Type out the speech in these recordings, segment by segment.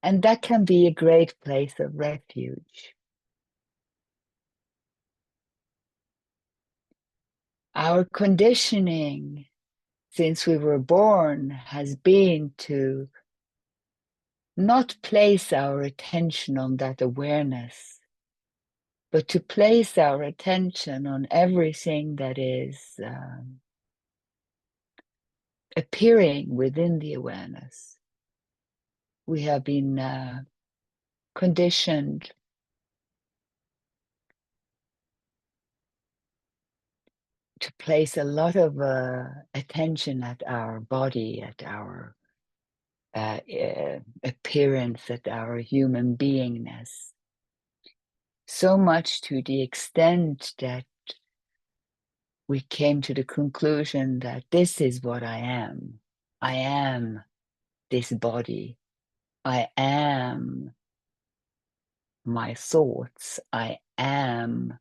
And that can be a great place of refuge. Our conditioning since we were born has been to not place our attention on that awareness, but to place our attention on everything that is appearing within the awareness. We have been conditioned to place a lot of attention at our body, at our appearance, at our human beingness. So much to the extent that we came to the conclusion that this is what I am. I am this body. I am my thoughts. I am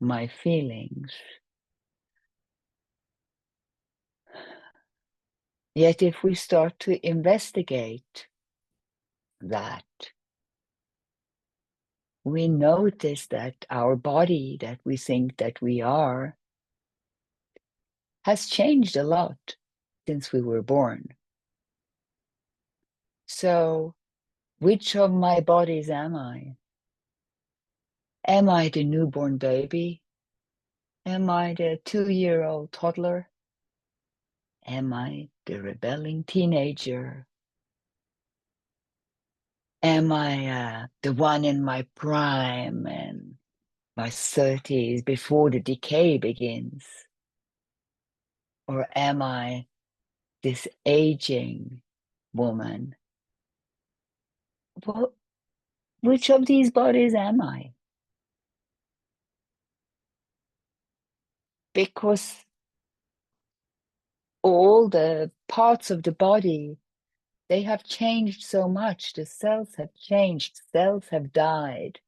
my feelings. Yet if we start to investigate that, we notice that our body that we think that we are has changed a lot since we were born. So, which of my bodies am I? Am I the newborn baby? Am I the 2-year-old toddler? Am I the rebelling teenager? Am I the one in my prime and my 30s before the decay begins? Or am I this aging woman? Well, which of these bodies am I? Because all the parts of the body, they have changed so much. The cells have changed, cells have died,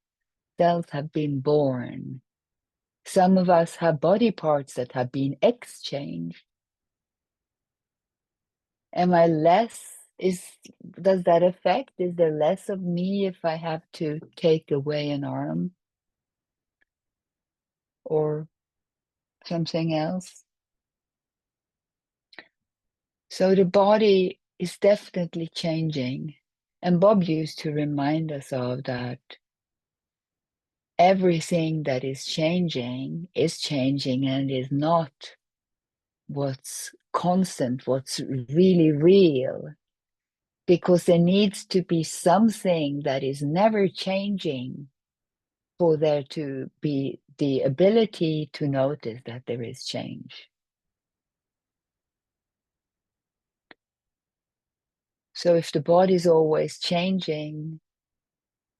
cells have been born. Some of us have body parts that have been exchanged. Am I less? Does that affect? Is there less of me if I have to take away an arm or something else? So the body is definitely changing. And Bob used to remind us of that everything that is changing and is not what's constant, what's really real. Because there needs to be something that is never changing for there to be the ability to notice that there is change. So if the body is always changing,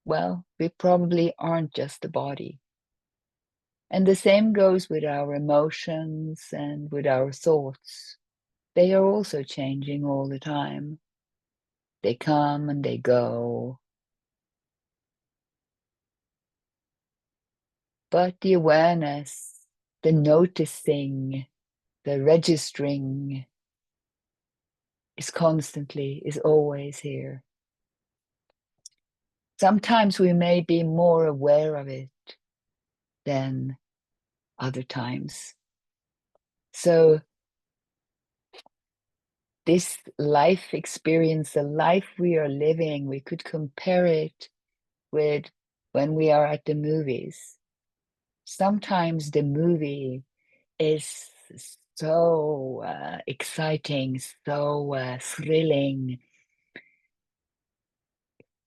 well, we probably aren't just the body. And the same goes with our emotions and with our thoughts. They are also changing all the time. They come and they go. But the awareness, the noticing, the registering is always here. Sometimes we may be more aware of it than other times. So this life experience, the life we are living, we could compare it with when we are at the movies. Sometimes the movie is so exciting, so thrilling,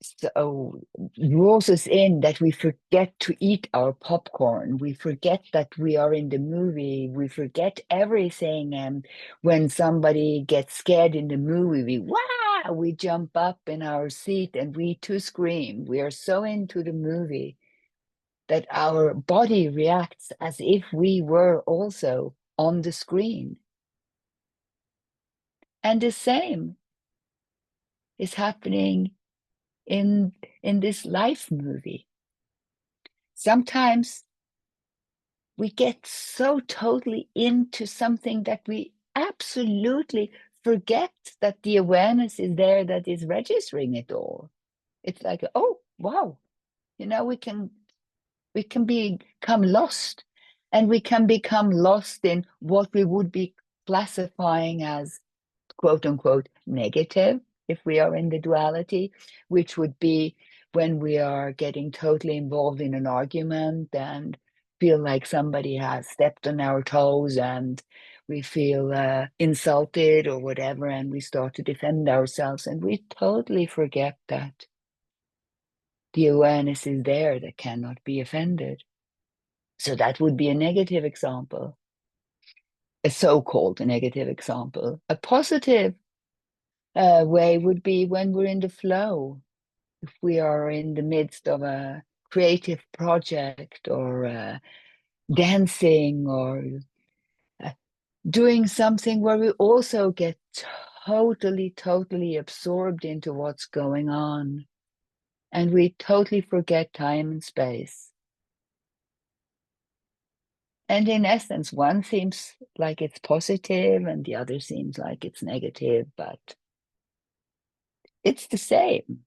so draws us in that we forget to eat our popcorn. We forget that we are in the movie. We forget everything. And when somebody gets scared in the movie, we jump up in our seat and we too scream. We are so into the movie that our body reacts as if we were also on the screen. And the same is happening in this life movie. Sometimes we get so totally into something that we absolutely forget that the awareness is there that is registering it all. It's like, oh, wow, we can become lost, and we can become lost in what we would be classifying as quote unquote negative if we are in the duality, which would be when we are getting totally involved in an argument and feel like somebody has stepped on our toes, and we feel insulted or whatever, and we start to defend ourselves, and we totally forget that the awareness is there that cannot be offended. So that would be a negative example, a so-called negative example. A positive way would be when we're in the flow. If we are in the midst of a creative project, or dancing, or uh, doing something where we also get totally absorbed into what's going on, and we totally forget time and space. And in essence, one seems like it's positive and the other seems like it's negative, but it's the same.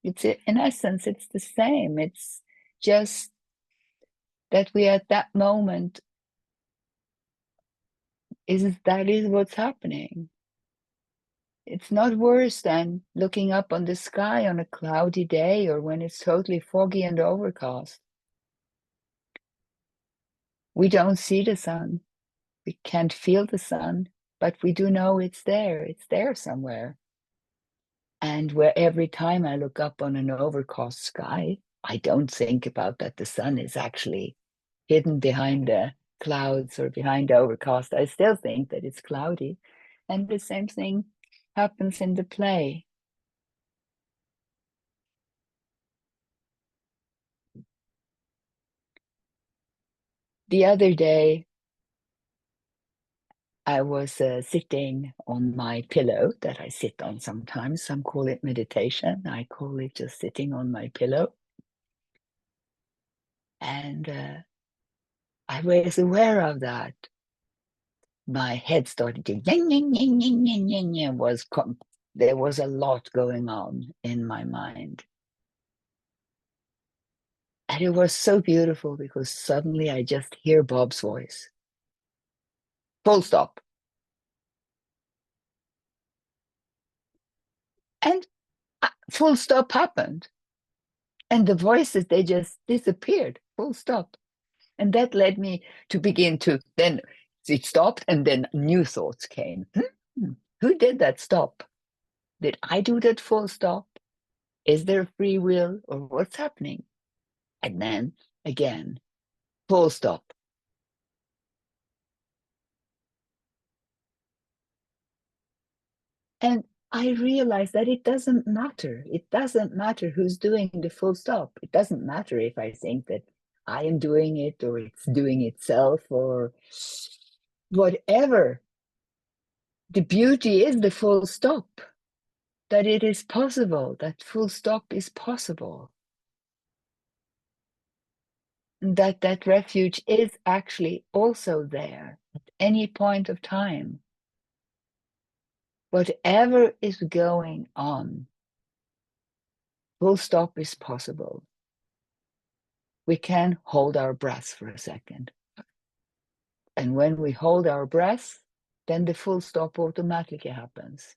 In essence, it's the same. It's just that we at that moment that is what's happening. It's not worse than looking up on the sky on a cloudy day or when it's totally foggy and overcast. We don't see the sun. We can't feel the sun, but we do know it's there. It's there somewhere. And where every time I look up on an overcast sky, I don't think about that the sun is actually hidden behind the clouds or behind the overcast. I still think that it's cloudy. And the same thing happens in the play. The other day, I was sitting on my pillow that I sit on sometimes. Some call it meditation. I call it just sitting on my pillow. And I was aware of that. My head started to yang, yang, yang, yang, yang, yang, yang, there was a lot going on in my mind. And it was so beautiful because suddenly I just hear Bob's voice. Full stop. And full stop happened. And the voices, they just disappeared. Full stop. And that led me to begin to, then it stopped, and then new thoughts came. Who did that stop? Did I do that full stop? Is there free will, or what's happening? And then again, full stop. And I realized that it doesn't matter. It doesn't matter who's doing the full stop. It doesn't matter if I think that I am doing it or it's doing itself or whatever. The beauty is the full stop, that it is possible, that full stop is possible. That refuge is actually also there at any point of time. Whatever is going on, full stop is possible. We can hold our breath for a second. And when we hold our breath, then the full stop automatically happens.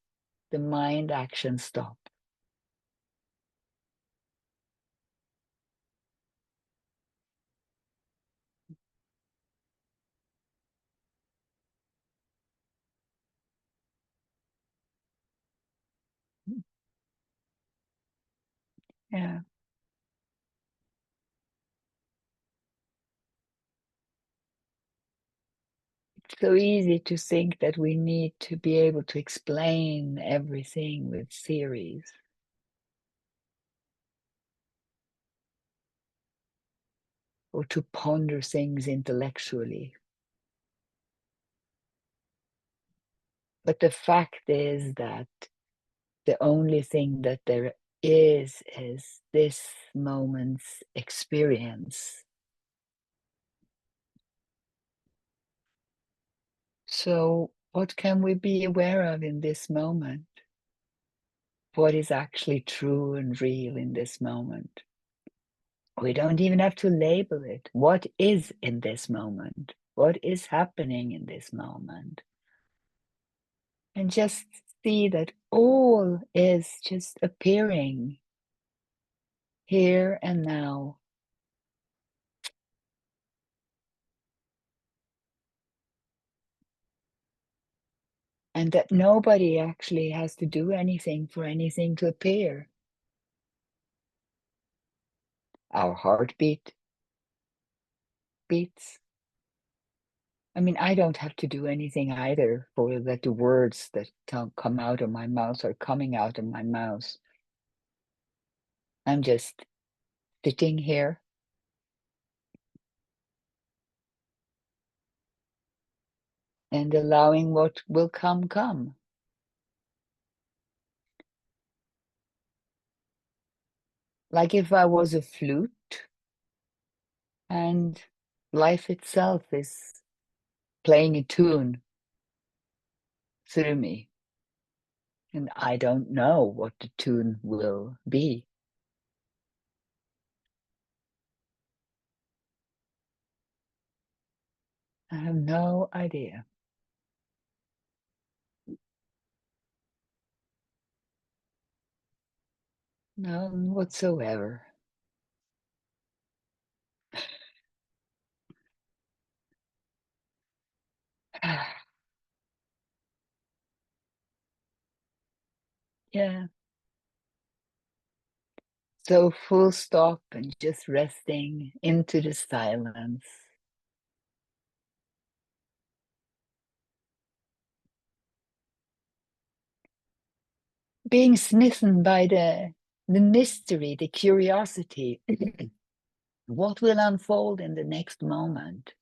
The mind action stop. Yeah. It's so easy to think that we need to be able to explain everything with theories. Or to ponder things intellectually. But the fact is that the only thing that there is this moment's experience. So what can we be aware of in this moment? what is actually true and real in this moment. We don't even have to label it. What is in this moment? What is happening in this moment? And just see that all is just appearing here and now. And that nobody actually has to do anything for anything to appear. Our heartbeat beats. I mean, I don't have to do anything either for that the words that come out of my mouth are coming out of my mouth. I'm just sitting here and allowing what will come. Like if I was a flute and life itself is playing a tune through me. And I don't know what the tune will be. I have no idea. None whatsoever. Yeah. So full stop and just resting into the silence. Being smitten by the mystery, the curiosity. What will unfold in the next moment?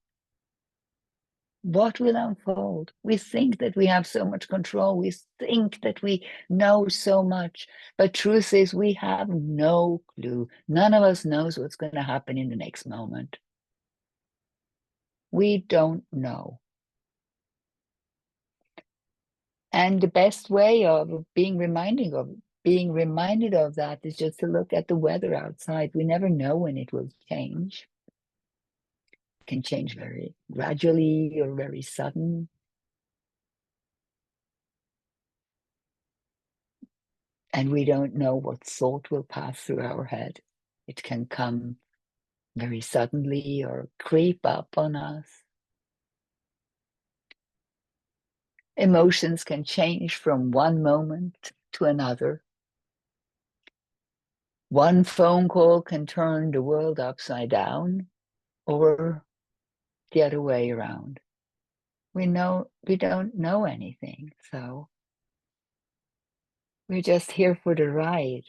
What will unfold? We think that we have so much control. We think that we know so much. But truth is, we have no clue. None of us knows what's going to happen in the next moment. We don't know. And the best way of being reminded of that is just to look at the weather outside. We never know when it will change. It can change very gradually or very sudden. And we don't know what thought will pass through our head. It can come very suddenly or creep up on us. Emotions can change from one moment to another. One phone call can turn the world upside down or the other way around. We don't know anything, so we're just here for the ride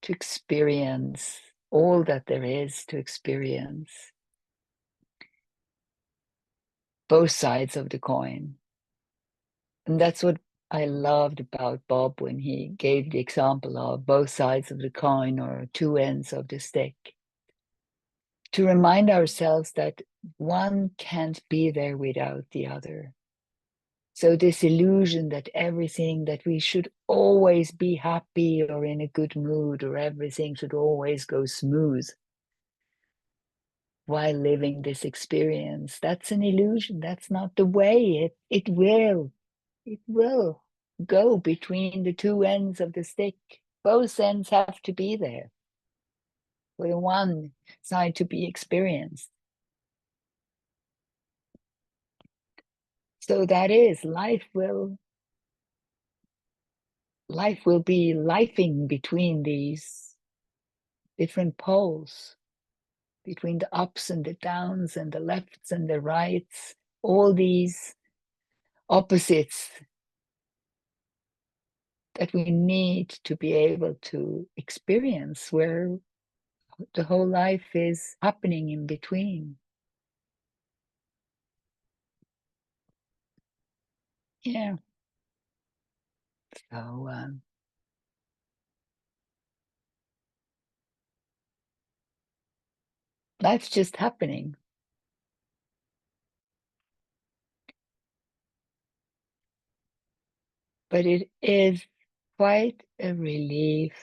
to experience all that there is to experience. Both sides of the coin. And that's what I loved about Bob when he gave the example of both sides of the coin or two ends of the stick. To remind ourselves that one can't be there without the other. So this illusion that everything, that we should always be happy or in a good mood or everything should always go smooth while living this experience, that's an illusion. That's not the way. It will go between the two ends of the stick. Both ends have to be there for the one side to be experienced. So that is, life will be lifing between these different poles, between the ups and the downs and the lefts and the rights, all these opposites that we need to be able to experience, where the whole life is happening in between. Yeah. So life's just happening. But it is quite a relief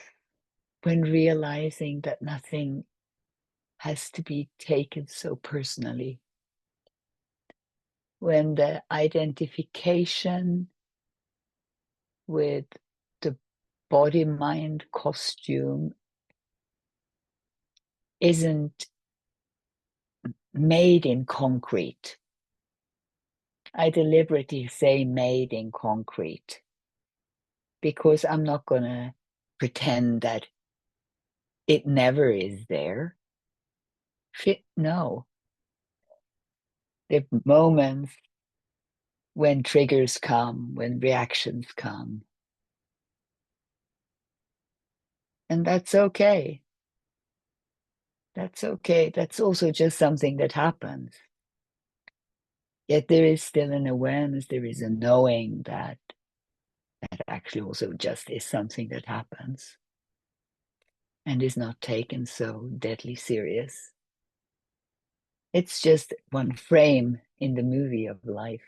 when realizing that nothing has to be taken so personally. When the identification with the body-mind costume isn't made in concrete. I deliberately say made in concrete because I'm not going to pretend that it never is there. No. The moments when triggers come, when reactions come. And that's okay. That's okay. That's also just something that happens. Yet there is still an awareness, there is a knowing that actually also just is something that happens and is not taken so deadly serious. It's just one frame in the movie of life.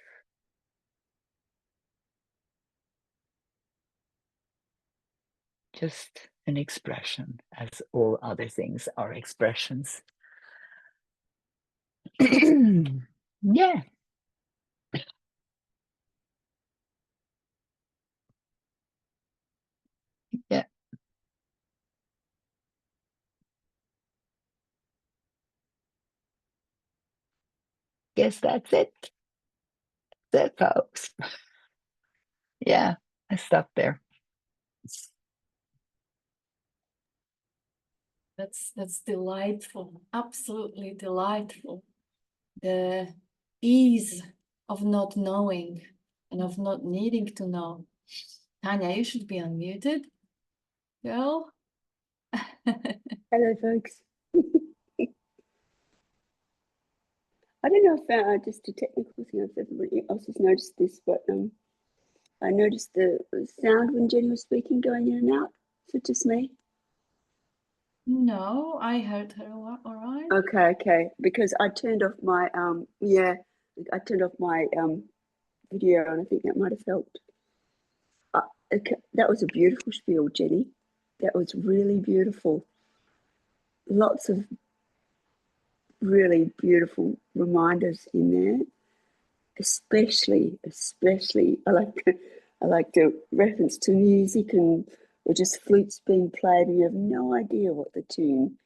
Just an expression, as all other things are expressions. Yeah. Yeah. Guess that's it. That's folks. Yeah, I stop there. That's delightful, absolutely delightful. The ease of not knowing and of not needing to know. Tanya, you should be unmuted. Girl. Hello, folks. I don't know if just a technical thing, if everybody else has noticed this, but I noticed the sound when Jenny was speaking going in and out. Is it just me? No, I heard her all right. Okay. Because I turned off my I turned off my video, and I think that might have helped. Okay, that was a beautiful spiel, Jenny. That was really beautiful. Lots of really beautiful reminders in there. Especially, I like the reference to music and or just flutes being played, and you have no idea what the tune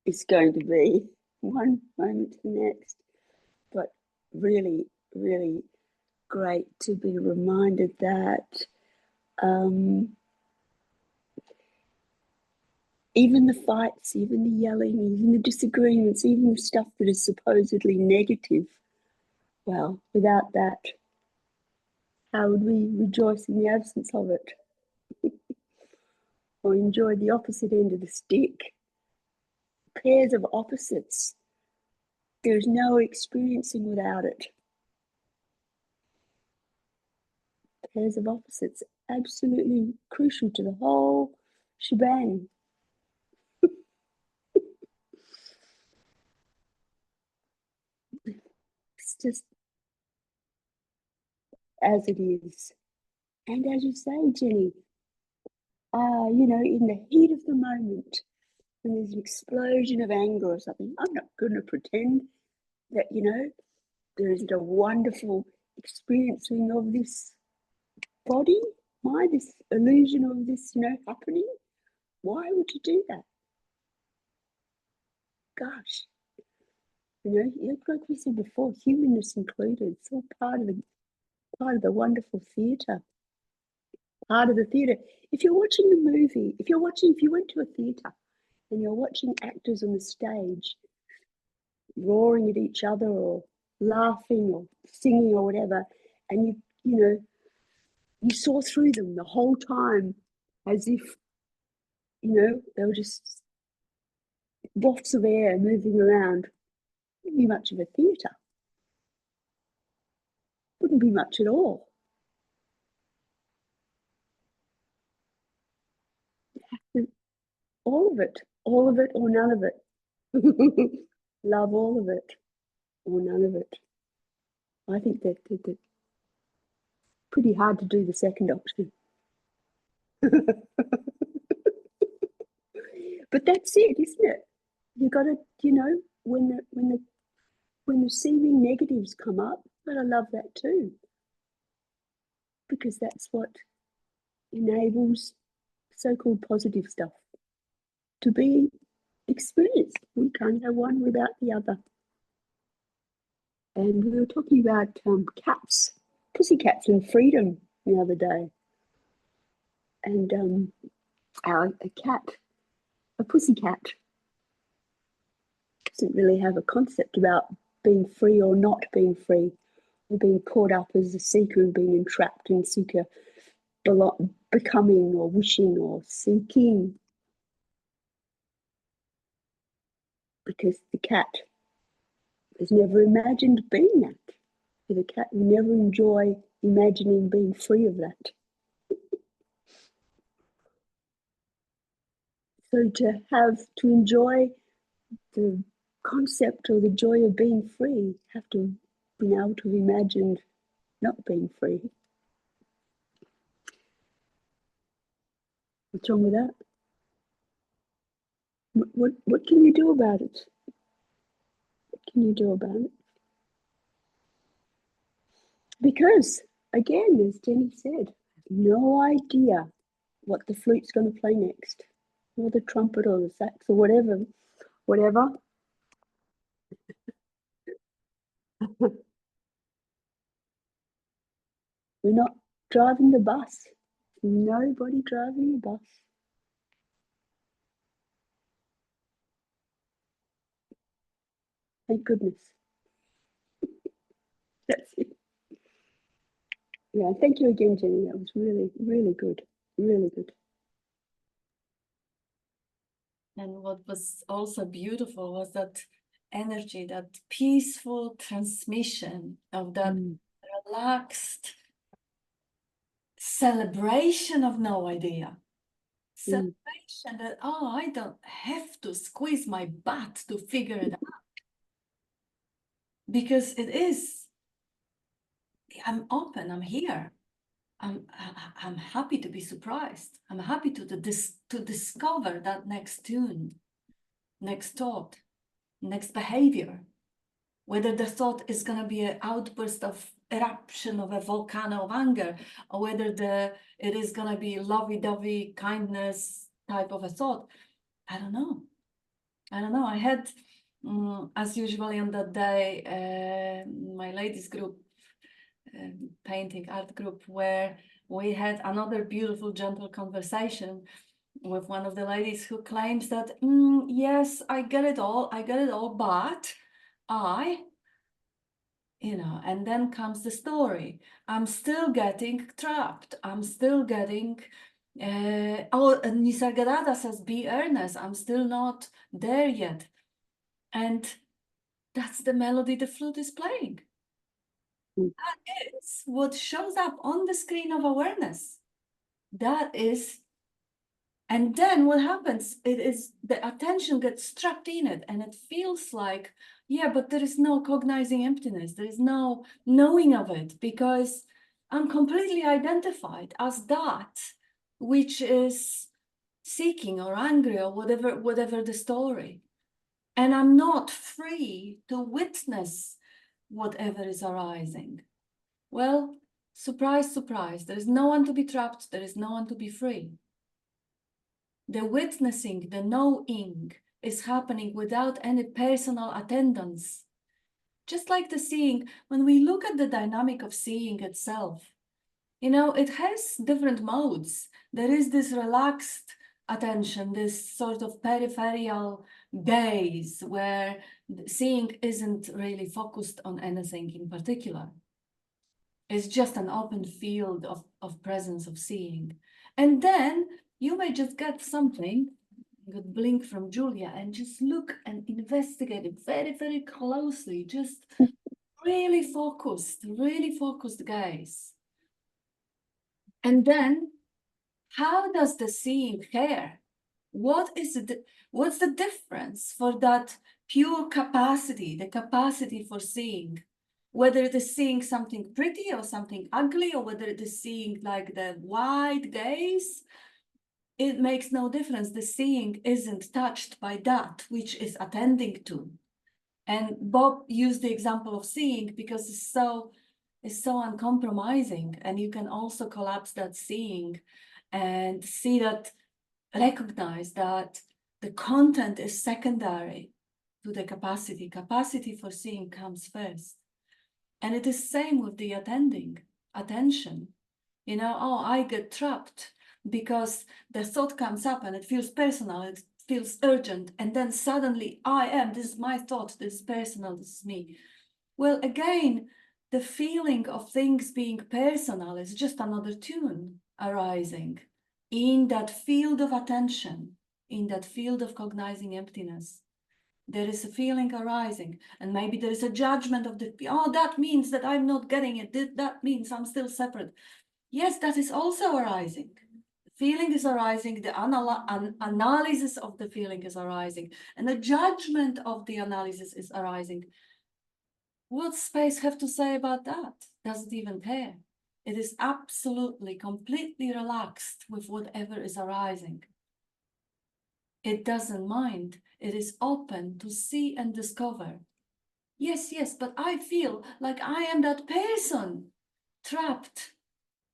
is going to be one moment to the next. But really, really great to be reminded that even the fights, even the yelling, even the disagreements, even the stuff that is supposedly negative, well, without that, how would we rejoice in the absence of it? Or enjoy the opposite end of the stick? Pairs of opposites. There's no experiencing without it. Pairs of opposites, absolutely crucial to the whole shebang. It's just as it is. And as you say, Jenny, in the heat of the moment, when there's an explosion of anger or something, I'm not going to pretend that, there isn't a wonderful experiencing of this body, this illusion of this, happening. Why would you do that? Gosh, like we said before, humanness included. It's all part of the wonderful theatre. Part of the theatre. If you're watching a movie, if you went to a theatre and you're watching actors on the stage roaring at each other or laughing or singing or whatever, and you saw through them the whole time as if they were just wafts of air moving around. Wouldn't be much of a theatre. Wouldn't be much at all. All of it or none of it. Love all of it or none of it. I think that pretty hard to do the second option. But that's it, isn't it? You got to, you know, when the seeming negatives come up, but I love that too, because that's what enables so-called positive stuff to be experienced. We can't have one without the other. And we were talking about cats, pussycats and freedom the other day. And a pussycat doesn't really have a concept about being free or not being free, or being caught up as a seeker and being entrapped in seeker becoming or wishing or seeking. Because the cat has never imagined being that. The cat will never enjoy imagining being free of that. So to enjoy the concept or the joy of being free, have to be able to have imagined not being free. What's wrong with that? What can you do about it? What can you do about it? Because, again, as Jenny said, no idea what the flute's going to play next, or the trumpet or the sax or whatever. We're not driving the bus. Nobody driving the bus. Thank goodness. That's it. Yeah, thank you again, Jenny. That was really, really good. Really good. And what was also beautiful was that energy, that peaceful transmission of that relaxed celebration of no idea. Celebration that, oh, I don't have to squeeze my butt to figure it out. Because it is, I'm open, I'm here. I'm happy to be surprised. I'm happy to discover that next tune, next thought, next behavior. Whether the thought is going to be an outburst of eruption of a volcano of anger, or whether it is going to be lovey-dovey kindness type of a thought, I don't know. I had, as usually on that day, my ladies group, painting art group, where we had another beautiful, gentle conversation with one of the ladies who claims that, yes, I get it all, but and then comes the story. I'm still getting trapped. I'm still getting, Nisargadatta says, be earnest. I'm still not there yet. And that's the melody the flute is playing. That is what shows up on the screen of awareness. That is, and then what happens? It is the attention gets trapped in it, and it feels like, yeah, but there is no cognizing emptiness. There is no knowing of it, because I'm completely identified as that which is seeking or angry or whatever the story. And I'm not free to witness whatever is arising. Well, surprise, surprise, there is no one to be trapped, there is no one to be free. The witnessing, the knowing is happening without any personal attendance. Just like the seeing, when we look at the dynamic of seeing itself, it has different modes. There is this relaxed attention, this sort of peripheral gaze where seeing isn't really focused on anything in particular. It's just an open field of presence of seeing. And then you may just get something, good blink from Julia, and just look and investigate it very, very closely, just really focused gaze. And then, how does the seeing fare? What's the difference for that pure capacity, the capacity for seeing? Whether it is seeing something pretty or something ugly, or whether it is seeing like the wide gaze, it makes no difference. The seeing isn't touched by that which is attending to. And Bob used the example of seeing because it's so uncompromising, and you can also collapse that seeing and see that, recognize that the content is secondary to the capacity. Capacity for seeing comes first. And it is same with the attention. You know, oh, I get trapped because the thought comes up and it feels personal, it feels urgent, and then suddenly this is my thought, this is personal, this is me. Well, again, the feeling of things being personal is just another tune arising in that field of attention, in that field of cognizing emptiness. There is a feeling arising, and maybe there is a judgment of oh, that means that I'm not getting it, that means I'm still separate. Yes, that is also arising. Feeling is arising, the analysis of the feeling is arising, and the judgment of the analysis is arising. What space have to say about that? Does it even care? It is absolutely, completely relaxed with whatever is arising. It doesn't mind. It is open to see and discover. Yes, but I feel like I am that person trapped,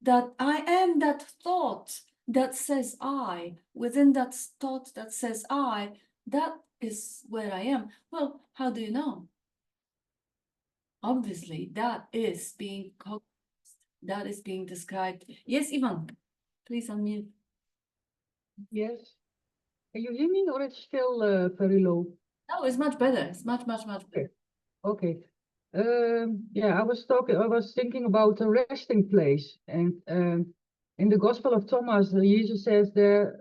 that I am that thought that says I, within that thought that says I, that is where I am. Well, how do you know? Obviously, that is being cognized, that is being described. Yes, Ivan, please unmute. Yes. Can you hear me, or it's still very low? No, it's much better. It's much better. Okay. Yeah, I was thinking about a resting place, and in the Gospel of Thomas, Jesus says there,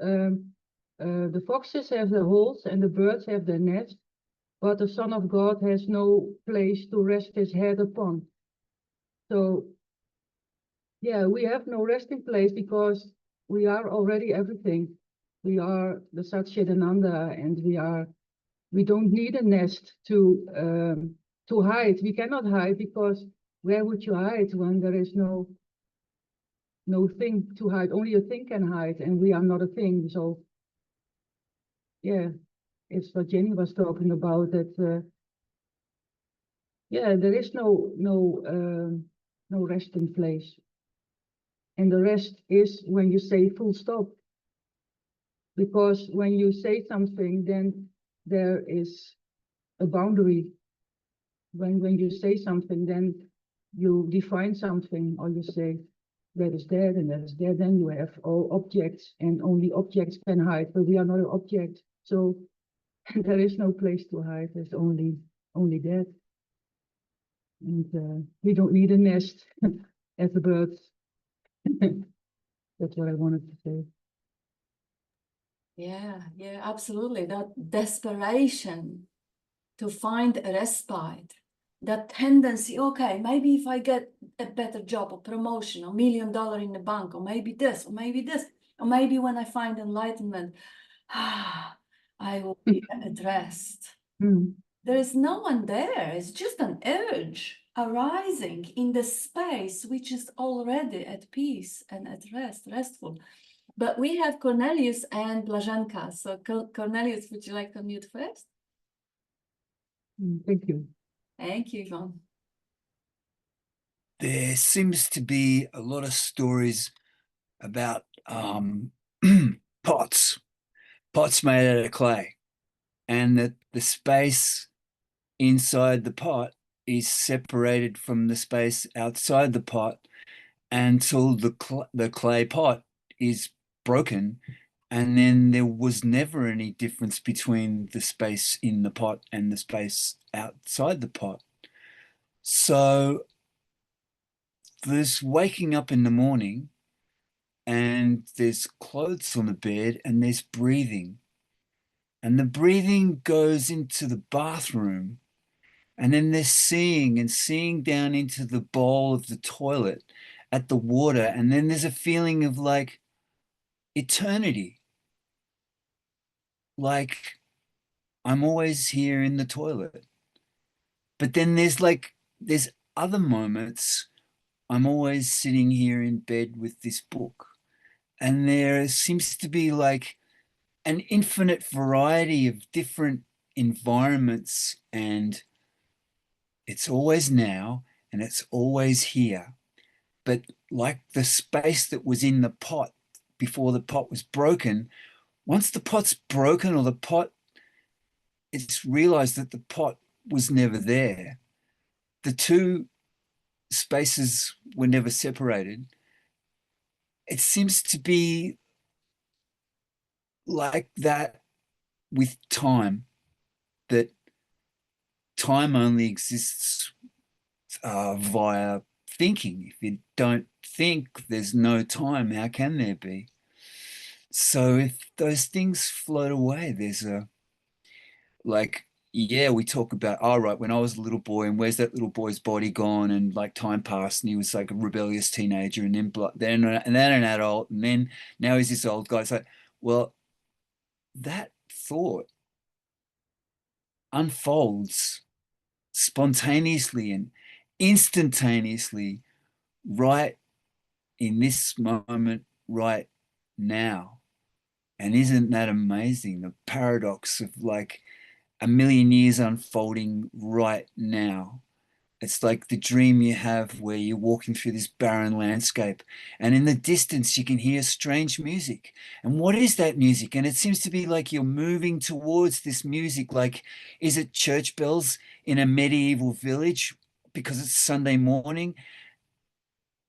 the foxes have their holes and the birds have their nests, but the Son of God has no place to rest his head upon. So, yeah, we have no resting place because we are already everything. We are the Satchitananda, and we don't need a nest to hide. We cannot hide, because where would you hide when there is no thing to hide? Only a thing can hide, and we are not a thing. So yeah, it's what Jenny was talking about, that yeah, there is no resting place. And the rest is when you say full stop. Because when you say something, then there is a boundary. When you say something, then you define something, or you say that is there and that is there. Then you have all objects, and only objects can hide, but we are not an object. So there is no place to hide. There's only that. And we don't need a nest as the birds. That's what I wanted to say. Yeah, absolutely. That desperation to find a respite, that tendency, okay, maybe if I get a better job, or promotion, or $1 million in the bank, or maybe this, or maybe this, or maybe when I find enlightenment, I will be at rest. There is no one there. It's just an urge arising in the space which is already at peace and at rest, restful. But we have Cornelius and Blaženka. So Cornelius, would you like to mute first? Thank you. Thank you, Yvonne. There seems to be a lot of stories about pots made out of clay, and that the space inside the pot is separated from the space outside the pot until the clay pot is broken, and then there was never any difference between the space in the pot and the space outside the pot. So there's waking up in the morning, and there's clothes on the bed, and there's breathing. And the breathing goes into the bathroom, and then there's seeing down into the bowl of the toilet at the water. And then there's a feeling of like eternity. Like I'm always here in the toilet. But then there's other moments, I'm always sitting here in bed with this book. And there seems to be like an infinite variety of different environments, and it's always now and it's always here. But like the space that was in the pot before the pot was broken, once the pot's broken, or the pot, it's realized that the pot was never there. The two spaces were never separated. It seems to be like that with time, that time only exists via thinking. If you don't think, there's no time. How can there be? So if those things float away, there's a, like, yeah, we talk about, all right, when I was a little boy, and where's that little boy's body gone? And like time passed, and he was like a rebellious teenager, and then an adult, and then now he's this old guy. It's like, well, that thought unfolds spontaneously and instantaneously right in this moment, right now. And isn't that amazing? The paradox of like a million years unfolding right now. It's like the dream you have where you're walking through this barren landscape, and in the distance you can hear strange music. And what is that music? And it seems to be like you're moving towards this music. Like, is it church bells in a medieval village because it's Sunday morning?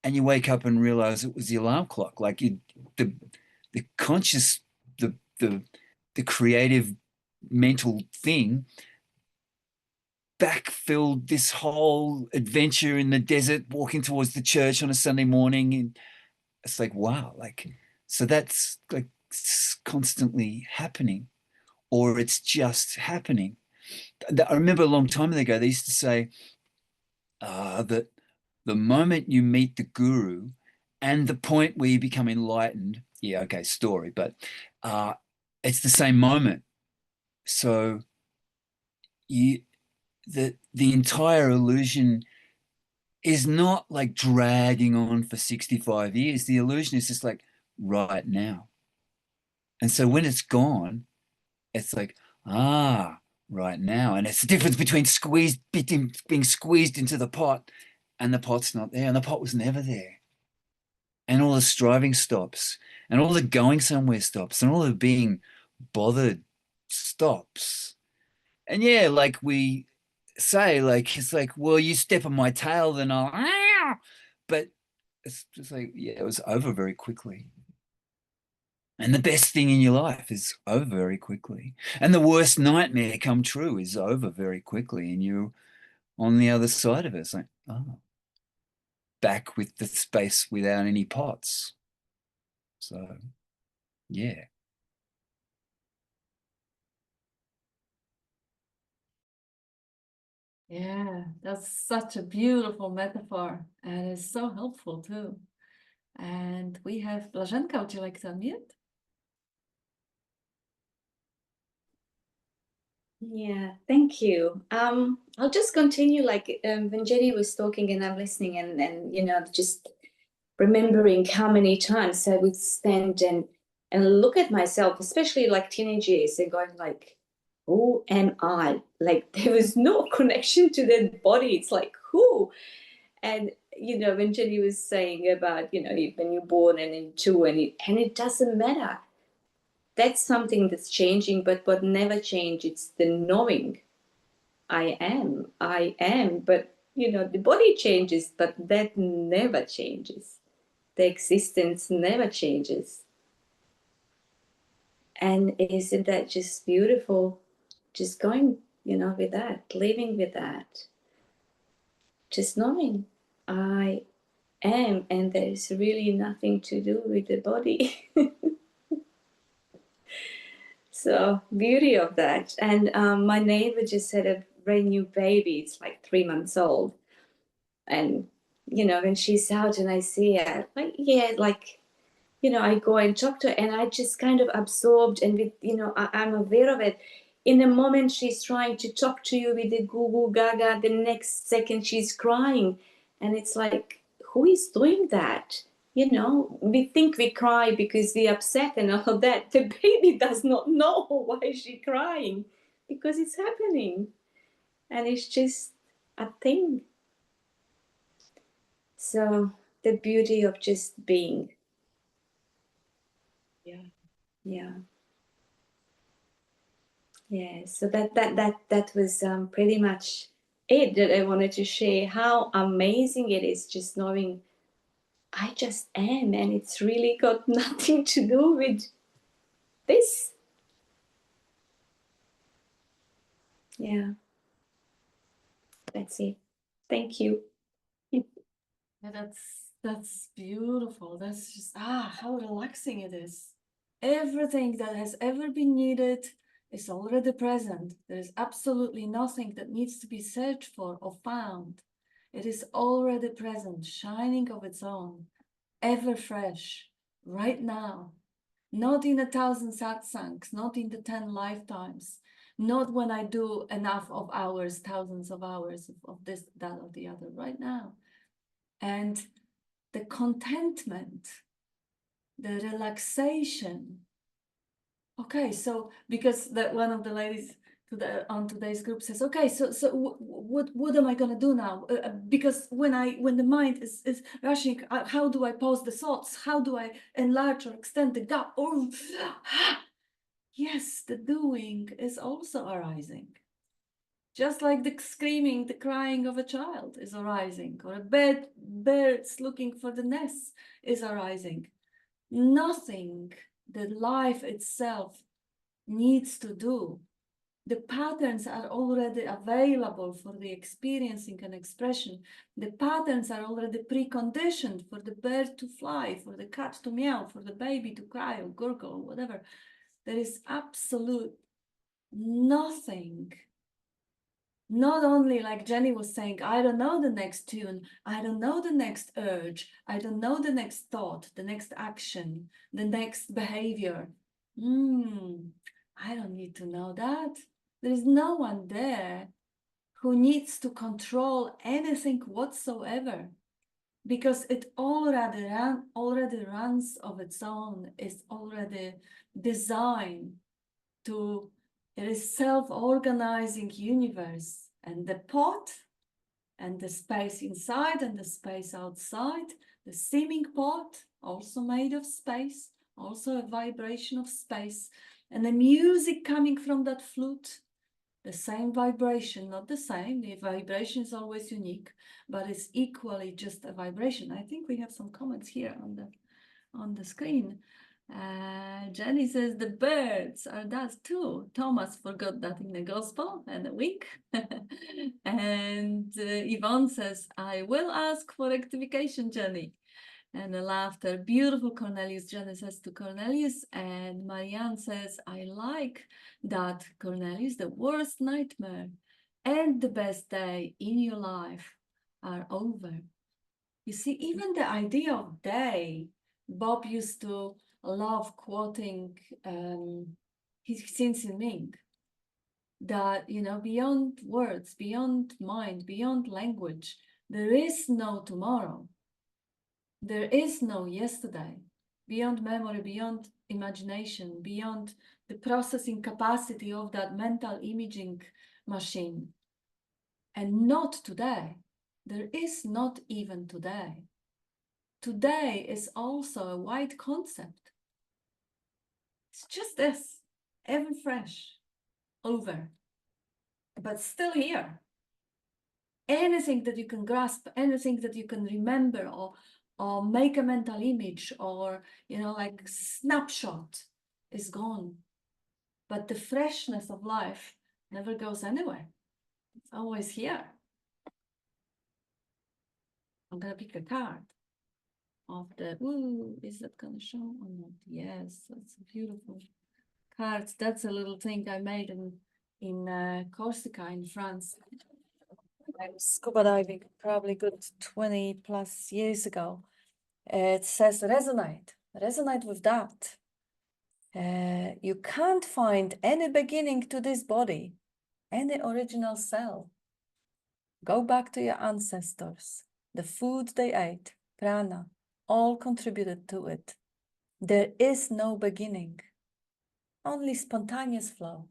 And you wake up and realize it was the alarm clock. Like the conscious, the the creative mental thing backfilled this whole adventure in the desert, walking towards the church on a Sunday morning. And it's like, wow, like, so that's like constantly happening, or it's just happening. I remember a long time ago, they used to say that the moment you meet the guru and the point where you become enlightened, yeah, okay, story, but it's the same moment. So you, the entire illusion is not like dragging on for 65 years. The illusion is just like right now. And so when it's gone, it's like, right now. And it's the difference between being squeezed into the pot and the pot's not there. And the pot was never there. And all the striving stops, and all the going somewhere stops, and all the being bothered stops. And yeah, like we say, like, it's like, well, you step on my tail, then I'll, but it's just like, yeah, it was over very quickly. And the best thing in your life is over very quickly. And the worst nightmare come true is over very quickly. And you're on the other side of it. It's like, oh, back with the space without any pots. So, yeah. Yeah, that's such a beautiful metaphor, and it's so helpful too. And we have Blaženka. Would you like to unmute? Yeah, thank you. I'll just continue like when Jenny was talking and I'm listening and you know, just remembering how many times I would stand and look at myself, especially like teenage years, and going like, who am I? Like there was no connection to that body. It's like, who? And you know, when Jenny was saying about, you know, when you're born and into and it doesn't matter. That's something that's changing, but what never change, it's the knowing. I am, but you know, the body changes, but that never changes. The existence never changes. And isn't that just beautiful? Just going, you know, with that, living with that. Just knowing I am, and there's really nothing to do with the body. So beauty of that. And my neighbor just had a brand new baby. It's like 3 months old. And, you know, when she's out and I see her, like, yeah, like, you know, I go and talk to her and I just kind of absorbed and with, you know, I'm aware of it. in a moment she's trying to talk to you with the goo goo gaga, the next second she's crying. And it's like, who is doing that? You know, we think we cry because we're upset and all of that. The baby does not know why is she crying, because it's happening. And it's just a thing. So the beauty of just being. Yeah. Yeah. Yeah. So that was pretty much it that I wanted to share. How amazing it is just knowing I just am, and it's really got nothing to do with this. Yeah. That's it. Thank you. Yeah, that's beautiful. That's just how relaxing it is. Everything that has ever been needed is already present. There is absolutely nothing that needs to be searched for or found. It is already present, shining of its own, ever fresh, right now. Not in 1,000 satsangs, not in the 10 lifetimes, not when I do enough of hours, thousands of hours of this, that, or the other, right now. And the contentment, the relaxation. Okay, so because one of the ladies on today's group says, okay, so what am I going to do now? Because when the mind is rushing, how do I pause the thoughts? How do I enlarge or extend the gap? Oh, yes, the doing is also arising. Just like the screaming, the crying of a child is arising, or a bird's looking for the nest is arising. Nothing that life itself needs to do. The patterns are already available for the experiencing and expression. The patterns are already preconditioned for the bird to fly, for the cat to meow, for the baby to cry or gurgle or whatever. There is absolute nothing. Not only, like Jenny was saying, I don't know the next tune, I don't know the next urge, I don't know the next thought, the next action, the next behavior. I don't need to know that. There is no one there who needs to control anything whatsoever, because it already runs of its own, is already designed to. It is self-organizing universe, and the pot and the space inside and the space outside, the seeming pot, also made of space, also a vibration of space, and the music coming from that flute, the same vibration, not the same, the vibration is always unique, but it's equally just a vibration. I think we have some comments here on the screen. Jenny says the birds are that too. Thomas forgot that in the gospel and a week. And Yvonne says, I will ask for rectification, Jenny. And the laughter. Beautiful, Cornelius. Jenny says to Cornelius. And Marianne says, I like that, Cornelius. The worst nightmare and the best day in your life are over. You see, even the idea of day, Bob used to love quoting Hsin Ming, that, you know, beyond words, beyond mind, beyond language, there is no tomorrow. There is no yesterday. Beyond memory, beyond imagination, beyond the processing capacity of that mental imaging machine. And not today. There is not even today. Today is also a wide concept. It's just this, ever fresh, over, but still here. Anything that you can grasp, anything that you can remember, or make a mental image, or, you know, like snapshot is gone. But the freshness of life never goes anywhere. It's always here. I'm gonna pick a card of the, is that gonna show or not? Yes, that's a beautiful card. That's a little thing I made in Corsica in France. I was scuba diving probably good 20 plus years ago. It says resonate with that. You can't find any beginning to this body, any original cell. Go back to your ancestors. The food they ate, prana, all contributed to it. There is no beginning, only spontaneous flow.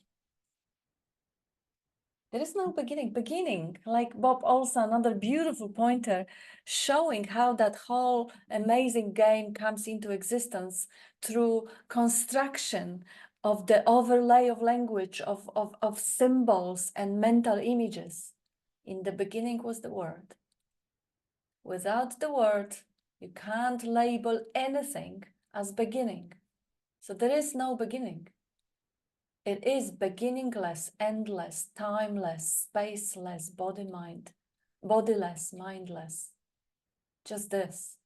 There is no beginning, like Bob also, another beautiful pointer, showing how that whole amazing game comes into existence through construction of the overlay of language, of symbols and mental images. In the beginning was the word. Without the word, you can't label anything as beginning. So there is no beginning. It is beginningless, endless, timeless, spaceless, bodiless, mindless. Just this.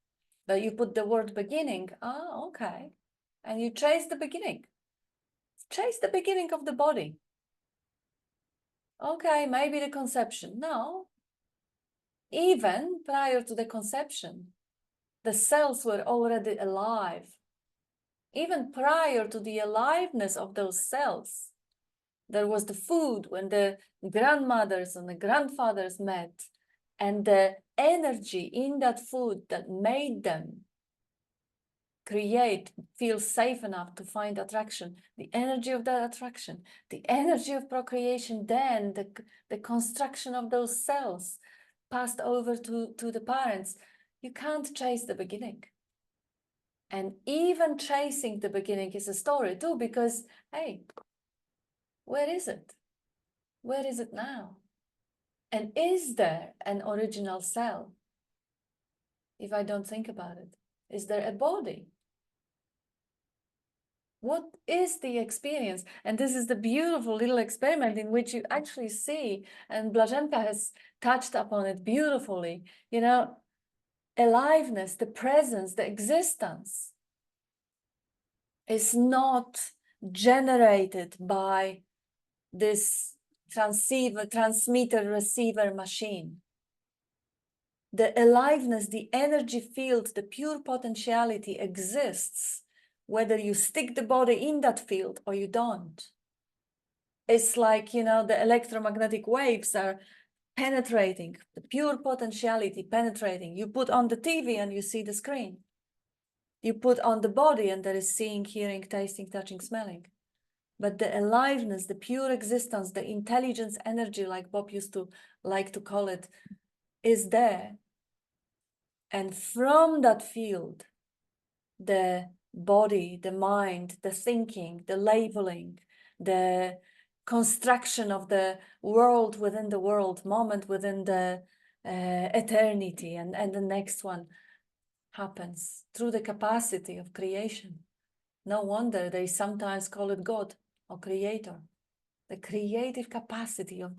But you put the word beginning, okay. And you trace the beginning. Trace the beginning of the body. Okay, maybe the conception. No. Even prior to the conception, the cells were already alive. Even prior to the aliveness of those cells, there was the food when the grandmothers and the grandfathers met, and the energy in that food that made them feel safe enough to find attraction, the energy of that attraction, the energy of procreation, then the construction of those cells passed over to the parents. You can't trace the beginning. And even tracing the beginning is a story too, because, hey, where is it? Where is it now? And is there an original cell? If I don't think about it, is there a body? What is the experience? And this is the beautiful little experiment in which you actually see, and Blaženka has touched upon it beautifully, you know, aliveness, the presence, the existence is not generated by this transmitter receiver machine. The aliveness, the energy field, the pure potentiality exists whether you stick the body in that field or you don't. It's like, you know, the electromagnetic waves are penetrating, the pure potentiality penetrating. You put on the TV and you see the screen. You put on the body and there is seeing, hearing, tasting, touching, smelling. But the aliveness, the pure existence, the intelligence energy, like Bob used to like to call it, is there. And from that field, the body, the mind, the thinking, the labeling, the construction of the world within the world, moment within the eternity, and the next one happens through the capacity of creation. No wonder they sometimes call it God or creator. The creative capacity of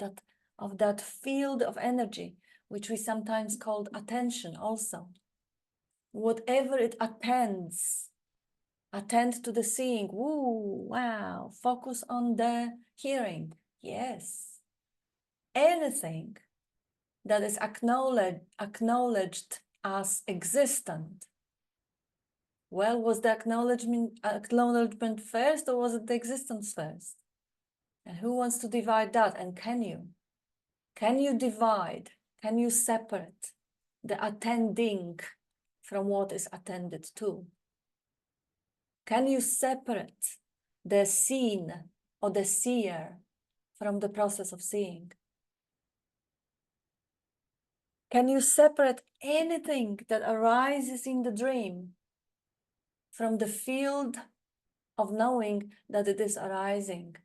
that field of energy, which we sometimes call attention also. Whatever it attends, attend to the seeing, woo, wow, focus on the hearing, yes. Anything that is acknowledged as existent. Well, was the acknowledgement first, or was it the existence first? And who wants to divide that? And can you? Can you divide? Can you separate the attending from what is attended to? Can you separate the seen or the seer from the process of seeing? Can you separate anything that arises in the dream from the field of knowing that it is arising?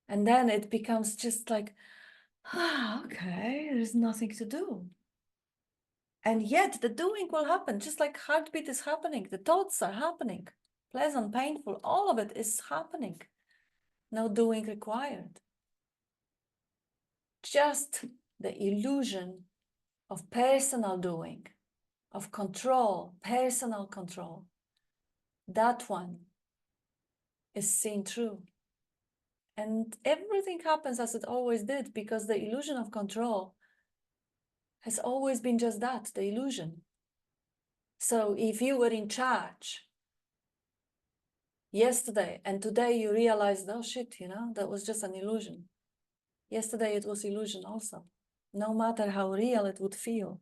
And then it becomes just like, okay, there's nothing to do. And yet the doing will happen, just like heartbeat is happening, the thoughts are happening, pleasant, painful, all of it is happening. No doing required. Just the illusion of personal doing, of control, personal control. That one is seen through. And everything happens as it always did, because the illusion of control has always been just that, the illusion. So if you were in charge yesterday, and today you realize, oh shit, you know, that was just an illusion. Yesterday it was illusion also, no matter how real it would feel.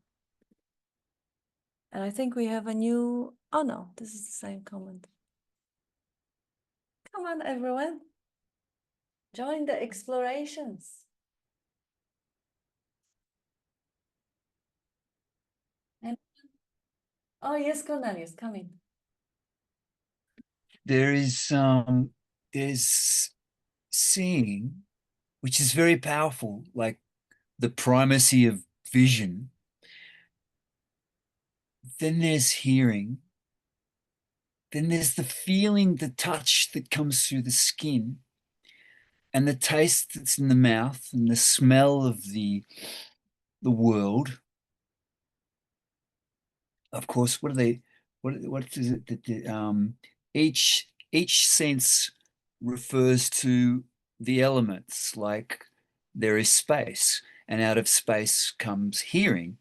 And I think we have a new, oh no, this is the same comment. Come on, everyone. Join the explorations. And, oh yes, Cornelius, come in. There's seeing, which is very powerful, like the primacy of vision. Then there's hearing. Then there's the feeling, the touch that comes through the skin, and the taste that's in the mouth, and the smell of the world. Of course, what is it that each sense refers to the elements, like there is space, and out of space comes hearing,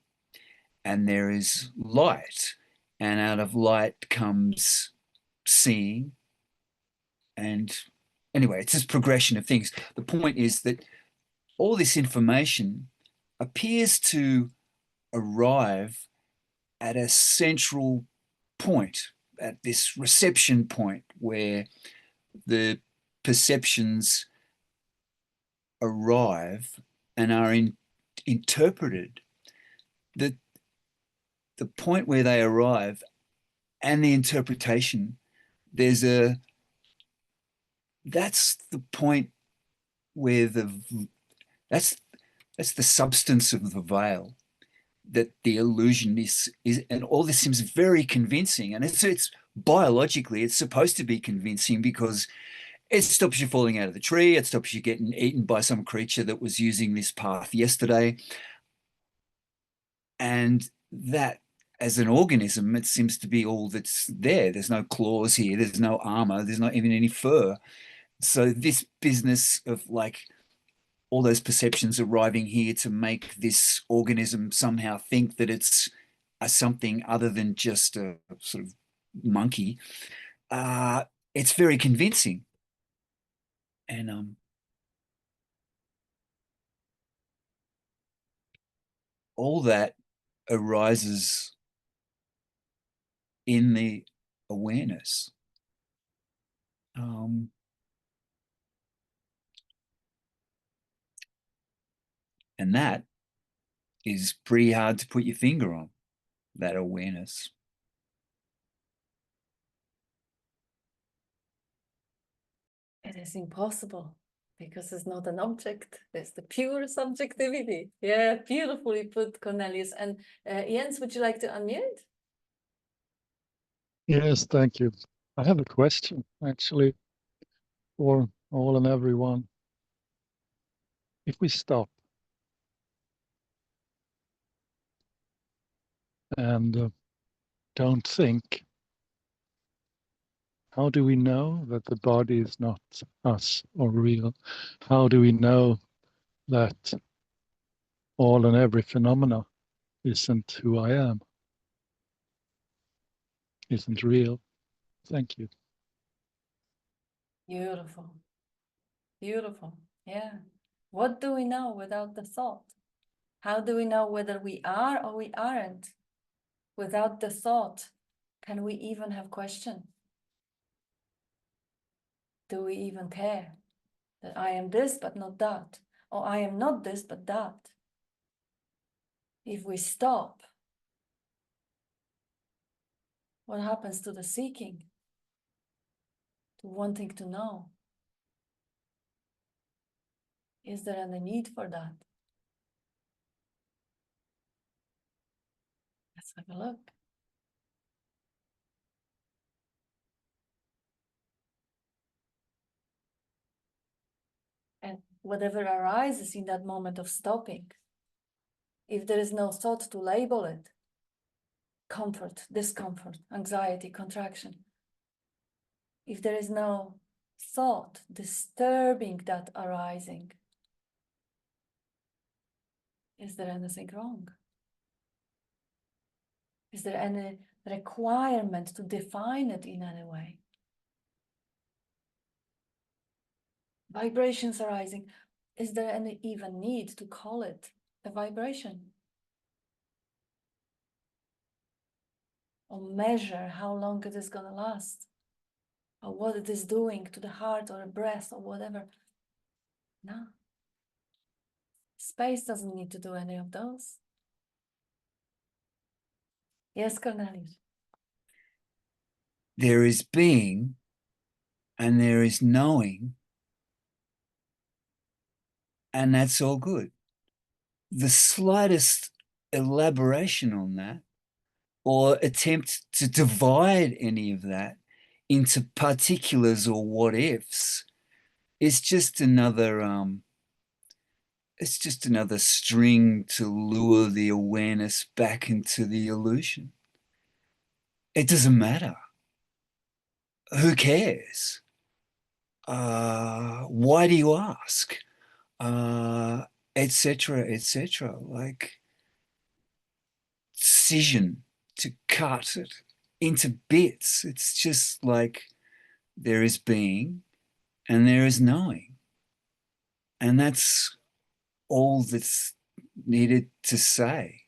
and there is light, and out of light comes seeing. And anyway, it's this progression of things. The point is that all this information appears to arrive at a central point, at this reception point where the perceptions arrive and are interpreted. The point where they arrive and the interpretation, that's the point where that's the substance of the veil, that the illusion is, and all this seems very convincing, and it's biologically it's supposed to be convincing because it stops you falling out of the tree, it stops you getting eaten by some creature that was using this path yesterday, and that as an organism it seems to be all that's there. There's no claws here, there's no armor, there's not even any fur. So this business of like all those perceptions arriving here to make this organism somehow think that it's something other than just a sort of monkey, it's very convincing. And all that arises in the awareness. And that is pretty hard to put your finger on, that awareness. It is impossible because it's not an object. It's the pure subjectivity. Yeah, beautifully put, Cornelius. And Jens, would you like to unmute? Yes, thank you. I have a question actually for all and everyone. If we stop and don't think, how do we know that the body is not us or real? How do we know that all and every phenomena isn't who I am, isn't real? Thank you. Beautiful. Beautiful. Yeah. What do we know without the thought? How do we know whether we are or we aren't? Without the thought, can we even have question? Do we even care that I am this but not that? Or I am not this but that? If we stop, what happens to the seeking? To wanting to know? Is there any need for that? Let's have a look. And whatever arises in that moment of stopping, if there is no thought to label it, comfort, discomfort, anxiety, contraction, if there is no thought disturbing that arising, is there anything wrong? Is there any requirement to define it in any way? Vibrations arising. Is there any even need to call it a vibration? Or measure how long it is going to last? Or what it is doing to the heart or a breath or whatever? No. Space doesn't need to do any of those. Yes, Cornelius. There is being and there is knowing, and that's all good. The slightest elaboration on that or attempt to divide any of that into particulars or what ifs is just another it's just another string to lure the awareness back into the illusion. It doesn't matter. Who cares? Why do you ask? Etc., etc. Like scission, to cut it into bits. It's just like there is being and there is knowing. And that's all that's needed to say.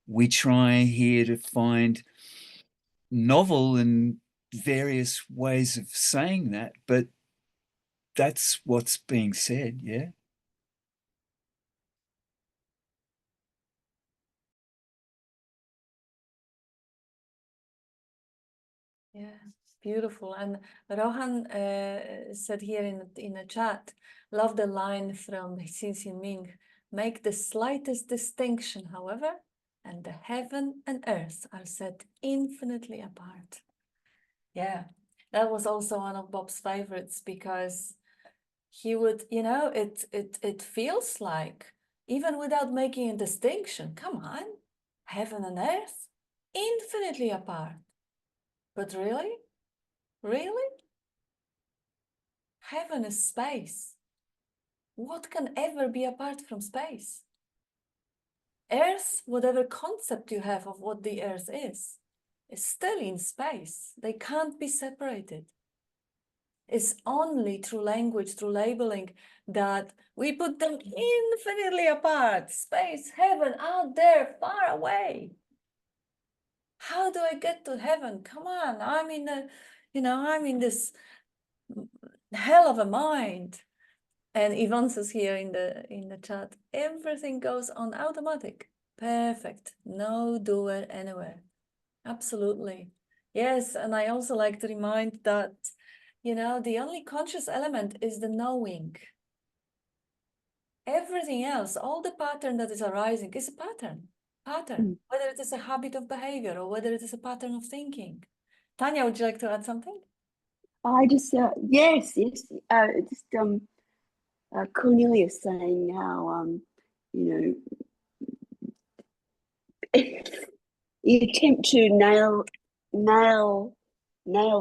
We try here to find novel and various ways of saying that, but that's what's being said, yeah. Yeah, beautiful. And Rohan said here in the chat, love the line from Xin Ming, make the slightest distinction, however, and the heaven and earth are set infinitely apart. Yeah, that was also one of Bob's favorites because he would, it feels like, even without making a distinction, come on, heaven and earth, infinitely apart. But really? Really? Heaven is space. What can ever be apart from space? Earth, whatever concept you have of what the earth is still in space. They can't be separated. It's only through language, through labeling, that we put them infinitely apart. Space, heaven, out there, far away. How do I get to heaven? Come on, I'm in this hell of a mind. And Yvonne says here in the chat, everything goes on automatic. Perfect. No doer anywhere. Absolutely. Yes, and I also like to remind that, the only conscious element is the knowing. Everything else, all the pattern that is arising is a pattern. Whether it is a habit of behavior or whether it is a pattern of thinking. Tanya, would you like to add something? I just yes, Cornelius saying how you attempt to nail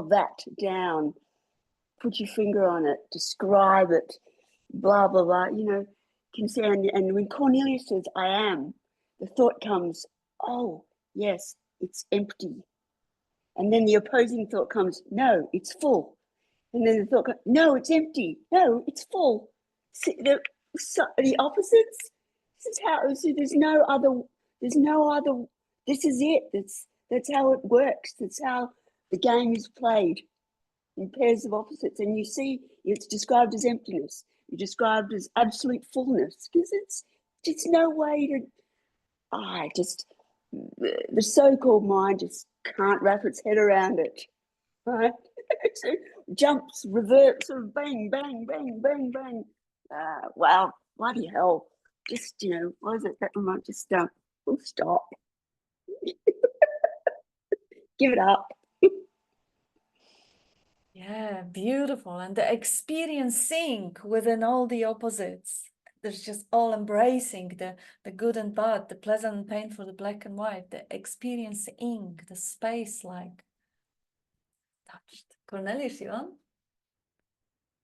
that down, put your finger on it, describe it, blah blah blah. Can say, and when Cornelius says "I am," the thought comes, "Oh yes, it's empty," and then the opposing thought comes, "No, it's full." And then the thought goes, no, it's empty. No, it's full. See, the opposites. This is how. So there's no other. This is it. That's how it works. That's how the game is played in pairs of opposites. And you see, it's described as emptiness. It's described as absolute fullness because it's just no way to. The so-called mind just can't wrap its head around it. Right? So jumps, reverts, sort of bang, bang, bang, bang, bang. Wow, bloody hell. Just, what is it? That remote just full stop. Give it up. Yeah, beautiful. And the experiencing within all the opposites. There's just all embracing the good and bad, the pleasant and painful, the black and white, the experiencing, the space like touched. Cornelius, you on?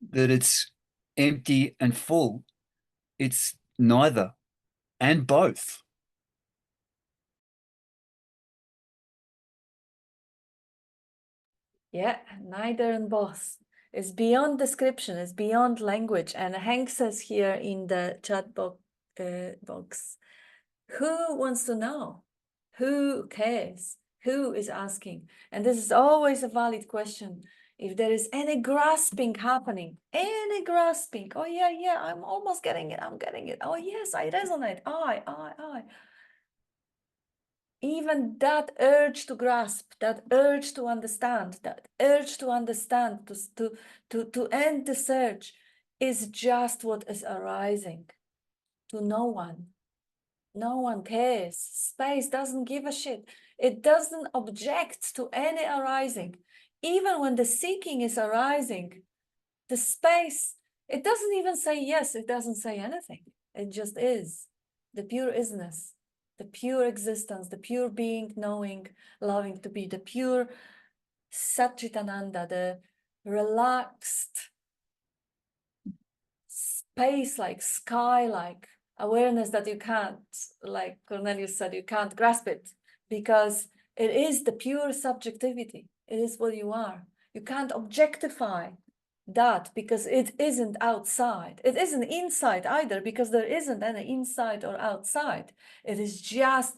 That it's empty and full. It's neither and both. Yeah, neither and both. is beyond description, is beyond language. And Hank says here in the chat box, who wants to know? Who cares? Who is asking? And this is always a valid question. If there is any grasping happening, any grasping, oh yeah, I'm almost getting it, I'm getting it. Oh yes, I resonate, I. Even that urge to grasp, that urge to understand, to end the search is just what is arising to no one. No one cares. Space doesn't give a shit. It doesn't object to any arising. Even when the seeking is arising, the space, it doesn't even say yes, it doesn't say anything. It just is. The pure isness, the pure existence, the pure being, knowing, loving to be, the pure Satchitananda, the relaxed, space-like, sky-like awareness that you can't, like Cornelius said, you can't grasp it because it is the pure subjectivity. It is what you are. You can't objectify that because it isn't outside. It isn't inside either because there isn't any inside or outside. It is just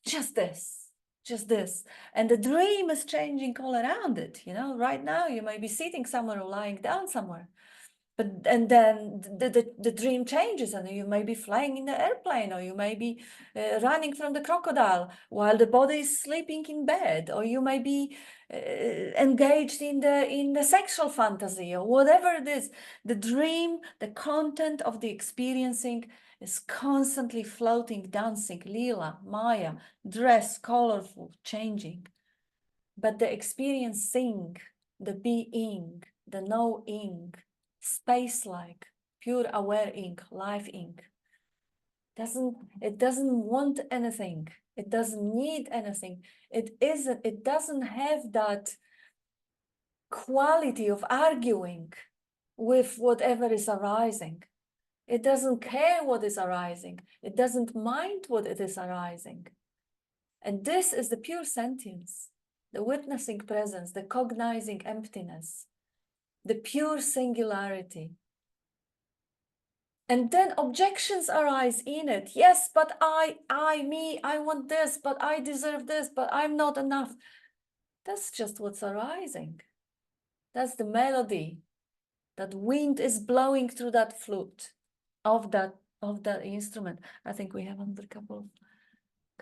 this, just this. And the dream is changing all around it. You know, right now you may be sitting somewhere or lying down somewhere. And then the dream changes and you may be flying in the airplane, or you may be running from the crocodile while the body is sleeping in bed, or you may be engaged in the sexual fantasy or whatever it is. The dream, the content of the experiencing is constantly floating, dancing, lila, maya, dress, colorful, changing. But the experiencing, the being, the knowing, space-like, pure aware-ing, life-ing, it doesn't want anything. It doesn't need anything. It doesn't have that quality of arguing with whatever is arising. It doesn't care what is arising. It doesn't mind what it is arising. And this is the pure sentience, the witnessing presence, the cognizing emptiness, the pure singularity. And then objections arise in it. Yes, but me, I want this, but I deserve this, but I'm not enough. That's just what's arising. That's the melody. That wind is blowing through that flute of that instrument. I think we have another couple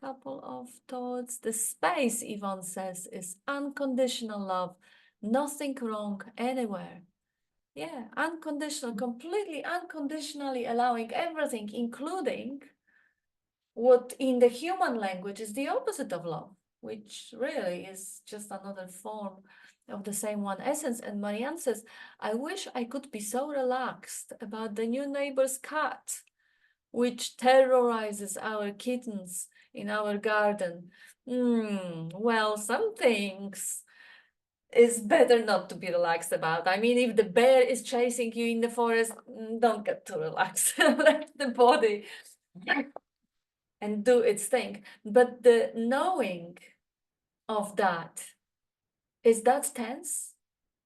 of thoughts. The space, Yvonne says, is unconditional love. Nothing wrong anywhere. Yeah, unconditional, completely unconditionally allowing everything, including what in the human language is the opposite of love, which really is just another form of the same one essence. And Marianne says, I wish I could be so relaxed about the new neighbor's cat, which terrorizes our kittens in our garden. Well, some things is better not to be relaxed about. I mean, if the bear is chasing you in the forest, don't get too relaxed. Let the body and do its thing. But the knowing of that, is that tense?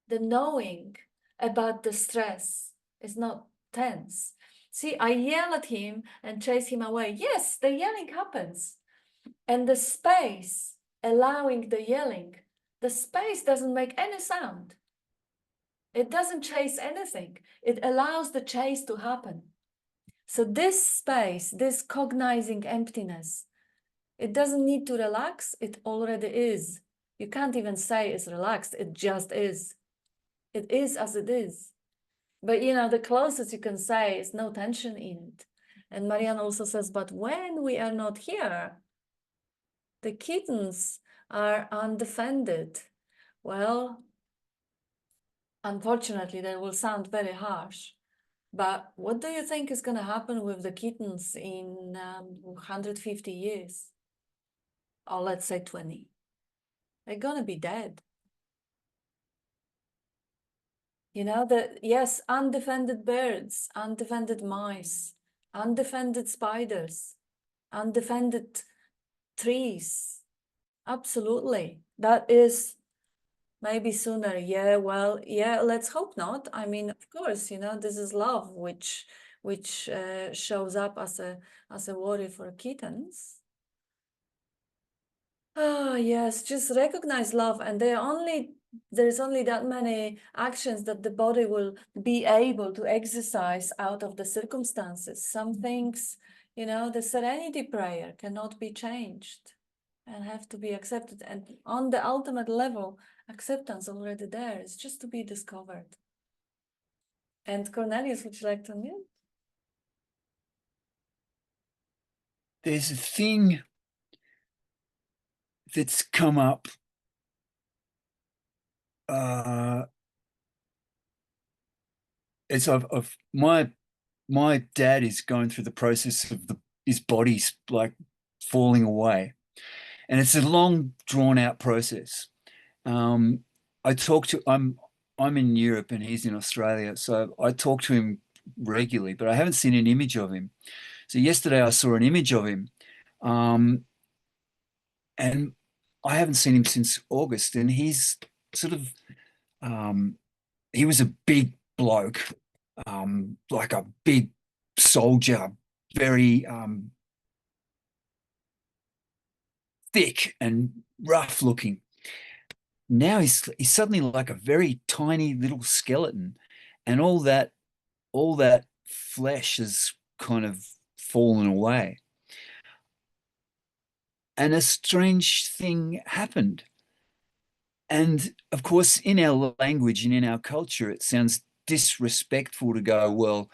The knowing about the stress is not tense. See, I yell at him and chase him away. Yes, the yelling happens. And the space allowing the yelling, the space doesn't make any sound. It doesn't chase anything. It allows the chase to happen. So this space, this cognizing emptiness, it doesn't need to relax. It already is. You can't even say it's relaxed. It just is. It is as it is. But you know, the closest you can say is no tension in it. And Marianne also says, but when we are not here, the kittens are undefended. Well, unfortunately, that will sound very harsh. But what do you think is going to happen with the kittens in 150 years? Or let's say 20. They're going to be dead. You know, yes, undefended birds, undefended mice, undefended spiders, undefended trees. Absolutely. That is Maybe sooner. Yeah, well, yeah, let's hope not. I mean, of course, you know, this is love, which shows up as a worry for kittens. Oh, yes, just recognize love, and there's only that many actions that the body will be able to exercise out of the circumstances. Some things, you know, the serenity prayer cannot be changed and have to be accepted. And on the ultimate level, acceptance already there is just to be discovered. And Cornelius, would you like to unmute? There's a thing that's come up it's of my dad is going through the process of his body's like falling away, and it's a long drawn out process. I talk to I'm in Europe and he's in Australia, so I talk to him regularly, but I haven't seen an image of him. So yesterday I saw an image of him, and I haven't seen him since August, and he's sort of he was a big bloke, like a big soldier, very thick and rough looking. Now he's suddenly like a very tiny little skeleton, and all that flesh has kind of fallen away. And a strange thing happened. And of course, in our language and in our culture, it sounds disrespectful to go, well,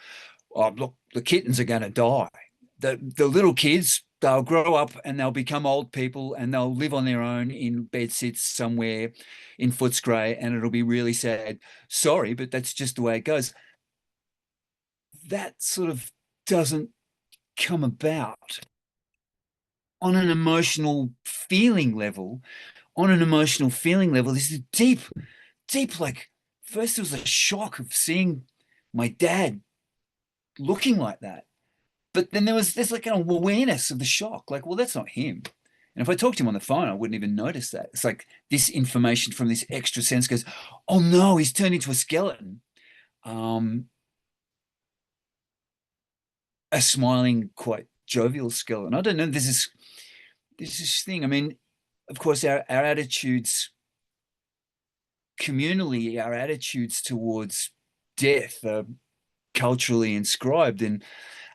oh, look, the kittens are going to die. The little kids, they'll grow up and they'll become old people and they'll live on their own in bed sits somewhere in Footscray, and it'll be really sad. Sorry, but that's just the way it goes. That sort of doesn't come about on an emotional feeling level. On an emotional feeling level, there's a deep, like, first there was a shock of seeing my dad looking like that. But then there's like an awareness of the shock, like, well, that's not him. And if I talked to him on the phone, I wouldn't even notice that. It's like this information from this extra sense goes, oh no, he's turned into a skeleton. A smiling, quite jovial skeleton. I don't know. There's this thing. I mean, of course, our attitudes communally, our attitudes towards death are culturally inscribed, and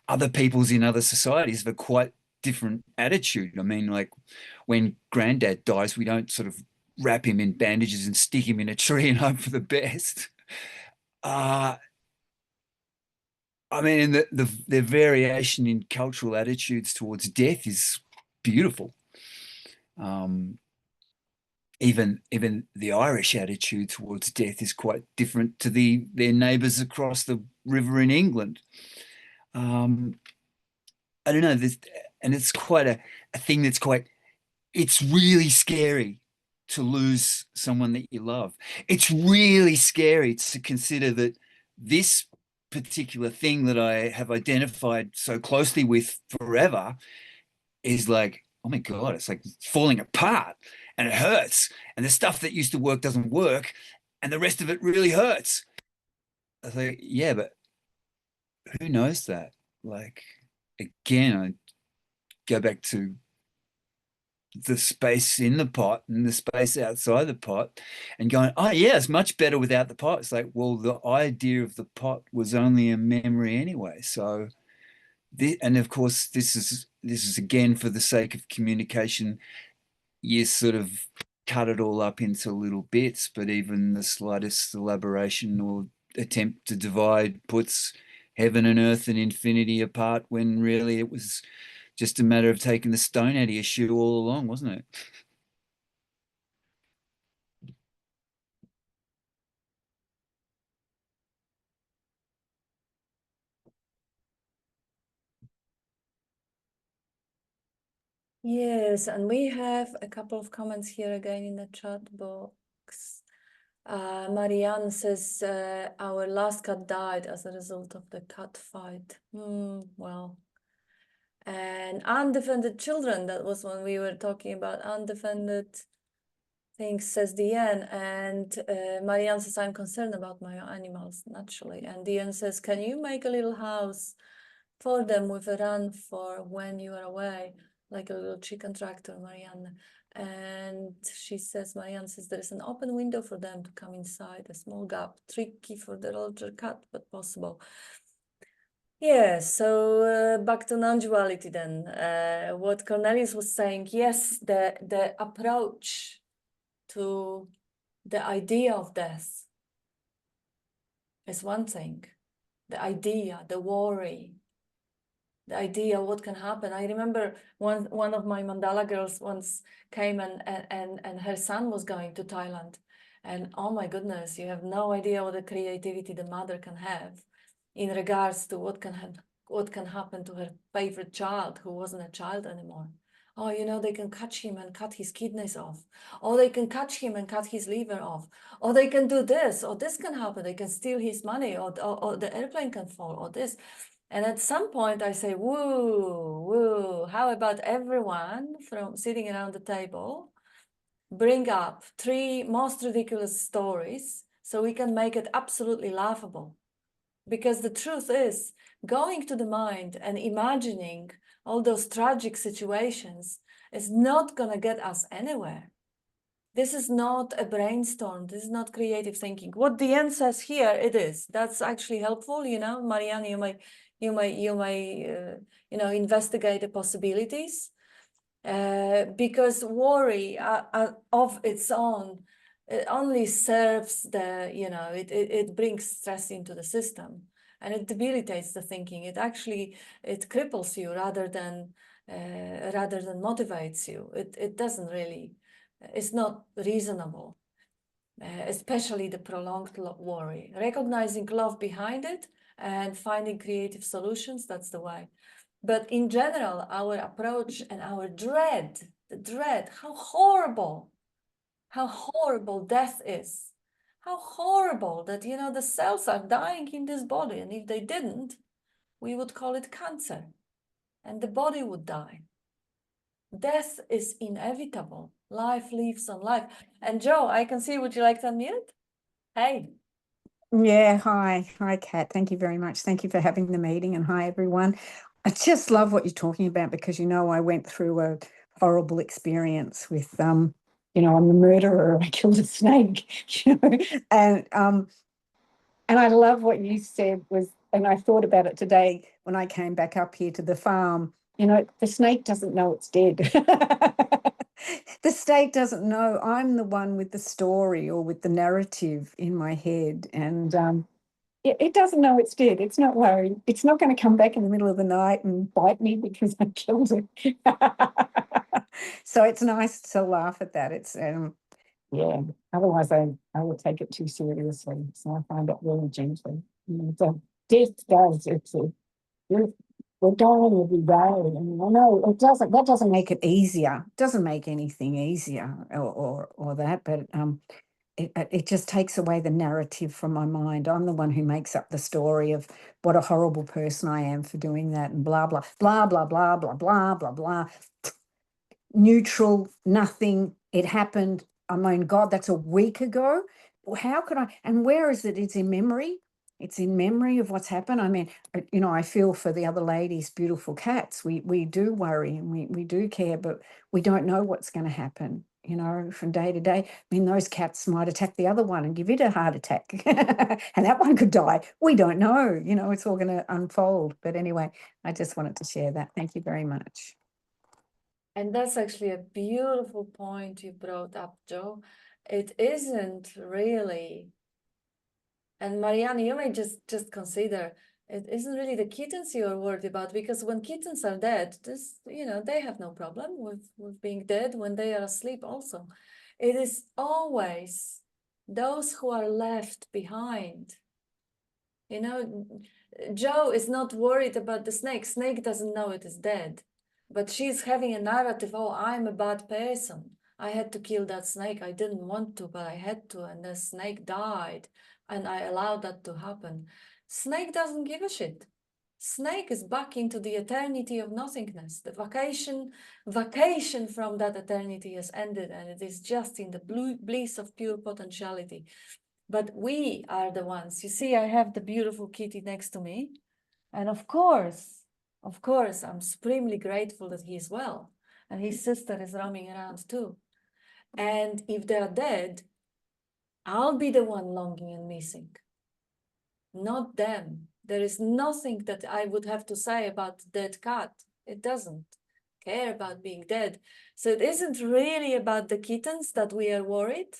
other people's in other societies have a quite different attitude. I mean, like when granddad dies, we don't sort of wrap him in bandages and stick him in a tree and hope for the best. I mean, the variation in cultural attitudes towards death is beautiful. Even the Irish attitude towards death is quite different to their neighbours across the river in England. I don't know, and it's quite a thing that's it's really scary to lose someone that you love. It's really scary to consider that this particular thing that I have identified so closely with forever is like, oh my God, it's like falling apart and it hurts. And the stuff that used to work doesn't work. And the rest of it really hurts. I was like, yeah, but who knows that? Like, again, I go back to the space in the pot and the space outside the pot and going, oh yeah, it's much better without the pot. It's like, well, the idea of the pot was only a memory anyway. So and of course this is again for the sake of communication, you sort of cut it all up into little bits, but even the slightest elaboration or attempt to divide puts heaven and earth and infinity apart, when really it was just a matter of taking the stone out of your shoe all along, wasn't it? Yes, and we have a couple of comments here again in the chat box. Marianne says, our last cat died as a result of the cat fight. Well, and undefended children, that was when we were talking about undefended things, says Diane. And Marianne says, I'm concerned about my animals, naturally. And Diane says, can you make a little house for them with a run for when you are away, like a little chicken tractor, Marianne? And she says, Marianne says, there is an open window for them to come inside, a small gap, tricky for the larger cat, but possible. Yeah, so back to non-duality then. What Cornelius was saying, yes, the approach to the idea of death is one thing. The idea, the worry, the idea what can happen. I remember one of my mandala girls once came and her son was going to Thailand. And oh my goodness, you have no idea what the creativity the mother can have in regards to what can happen to her favorite child who wasn't a child anymore. Oh, you know, they can catch him and cut his kidneys off. Or they can catch him and cut his liver off. Or they can do this, or this can happen. They can steal his money, or the airplane can fall, or this. And at some point I say, woo, woo, how about everyone from sitting around the table bring up 3 most ridiculous stories so we can make it absolutely laughable. Because the truth is, going to the mind and imagining all those tragic situations is not going to get us anywhere. This is not a brainstorm. This is not creative thinking. What Diane says here, it is. That's actually helpful. You know, Marianne, you may investigate the possibilities. Because worry of its own, it only serves it brings stress into the system, and it debilitates the thinking. It cripples you rather than motivates you. It doesn't really, it's not reasonable, especially the prolonged worry. Recognizing love behind it and finding creative solutions, that's the way. But in general, our approach and our dread, the dread, how horrible death is. How horrible that, the cells are dying in this body. And if they didn't, we would call it cancer. And the body would die. Death is inevitable. Life lives on life. And Joe, I can see, would you like to unmute? Hey. Yeah, hi, Kat. Thank you very much. Thank you for having the meeting, and hi, everyone. I just love what you're talking about because, I went through a horrible experience with, I'm the murderer. I killed a snake, and I love what you said and I thought about it today when I came back up here to the farm. The snake doesn't know it's dead. The snake doesn't know. I'm the one with the story or with the narrative in my head. And it doesn't know it's dead. It's not worried. It's not going to come back in the middle of the night and bite me because I killed it. So it's nice to laugh at that. It's otherwise I would take it too seriously. So I find it really gently. So death does, we're dying every day. And I know that doesn't make it easier. It doesn't make anything easier or that, but it just takes away the narrative from my mind. I'm the one who makes up the story of what a horrible person I am for doing that and blah, blah, blah, blah, blah, blah, blah, blah, blah. Neutral, nothing. It happened. I mean, God, that's a week ago. How could I? And where is it? It's in memory. It's in memory of what's happened. I mean, I feel for the other ladies' beautiful cats. We do worry and we do care, but we don't know what's going to happen, from day to day. I mean, those cats might attack the other one and give it a heart attack and that one could die. We don't know, it's all going to unfold. But anyway, I just wanted to share that. Thank you very much. And that's actually a beautiful point you brought up, Joe. It isn't really, and Marianne, you may just consider, it isn't really the kittens you're worried about, because when kittens are dead, they have no problem with being dead when they are asleep also. It is always those who are left behind. Joe is not worried about the snake. Snake doesn't know it is dead. But she's having a narrative, oh, I'm a bad person. I had to kill that snake. I didn't want to, but I had to. And the snake died. And I allowed that to happen. Snake doesn't give a shit. snake is back into the eternity of nothingness. The vacation from that eternity has ended, and it is just in the bliss of pure potentiality. But we are the ones. You see, I have the beautiful kitty next to me. And of course, I'm supremely grateful that he is well. And his sister is roaming around too. And if they are dead, I'll be the one longing and missing, not them. There is nothing that I would have to say about the dead cat. It doesn't care about being dead. So it isn't really about the kittens that we are worried.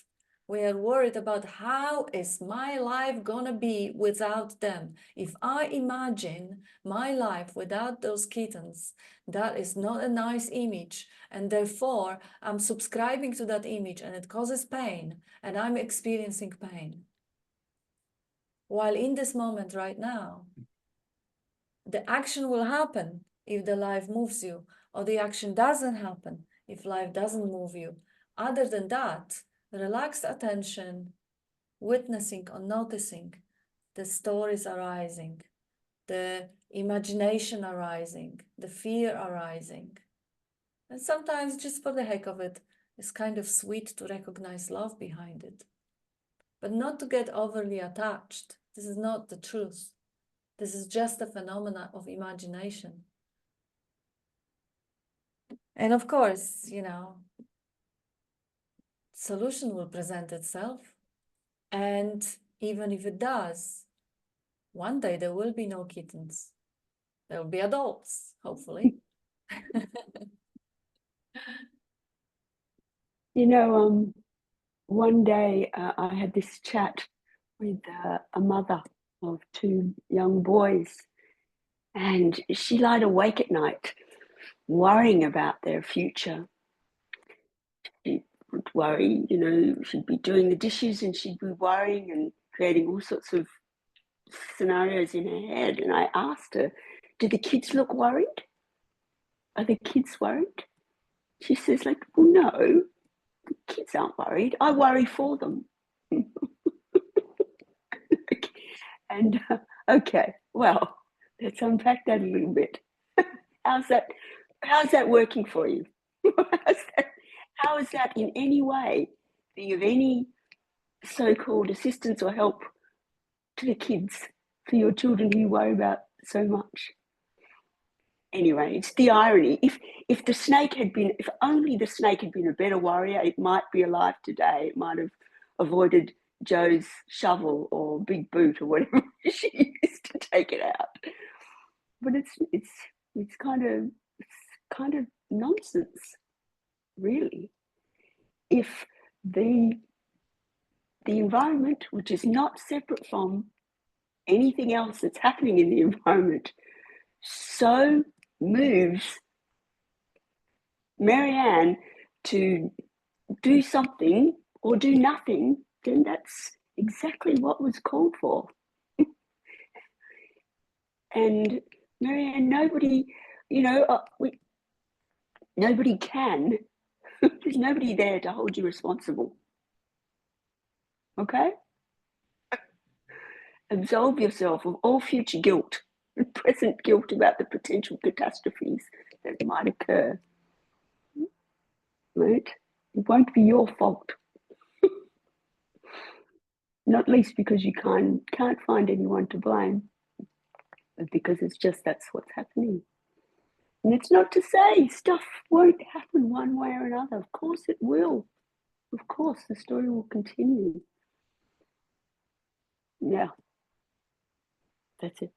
We are worried about how is my life gonna be without them. If I imagine my life without those kittens, that is not a nice image. And therefore, I'm subscribing to that image and it causes pain and I'm experiencing pain. While in this moment right now, the action will happen if the life moves you, or the action doesn't happen if life doesn't move you. Other than that, relaxed attention, witnessing or noticing the stories arising, the imagination arising, the fear arising. And sometimes just for the heck of it, it's kind of sweet to recognize love behind it. But not to get overly attached. This is not the truth. This is just a phenomena of imagination. And of course, you know, solution will present itself. And even if it does, one day there will be no kittens. There will be adults, hopefully. You know, one day I had this chat with a mother of 2 young boys, and she lied awake at night worrying about their future. She would worry, you know, she'd be doing the dishes and she'd be worrying and creating all sorts of scenarios in her head. And I asked her, do the kids look worried? Are the kids worried? She says, like, well, no, the kids aren't worried. I worry for them. And okay, well, let's unpack that a little bit. How's that working for you? How is that in any way being of any so-called assistance or help to the kids, for your children who you worry about so much? Anyway, it's the irony. If only the snake had been a better warrior, it might be alive today. It might have avoided Joe's shovel or big boot or whatever she used to take it out. But it's kind of nonsense, really. If the environment, which is not separate from anything else that's happening in the environment, so moves Marianne to do something or do nothing, then that's exactly what was called for. And Marianne, nobody, you know, nobody can. There's nobody there to hold you responsible. Okay? Absolve yourself of all future guilt, present guilt about the potential catastrophes that might occur. Right? It won't be your fault. Not least because you can't find anyone to blame, but because it's just that's what's happening. And it's not to say stuff won't happen one way or another. Of course it will. Of course the story will continue. Yeah. That's it.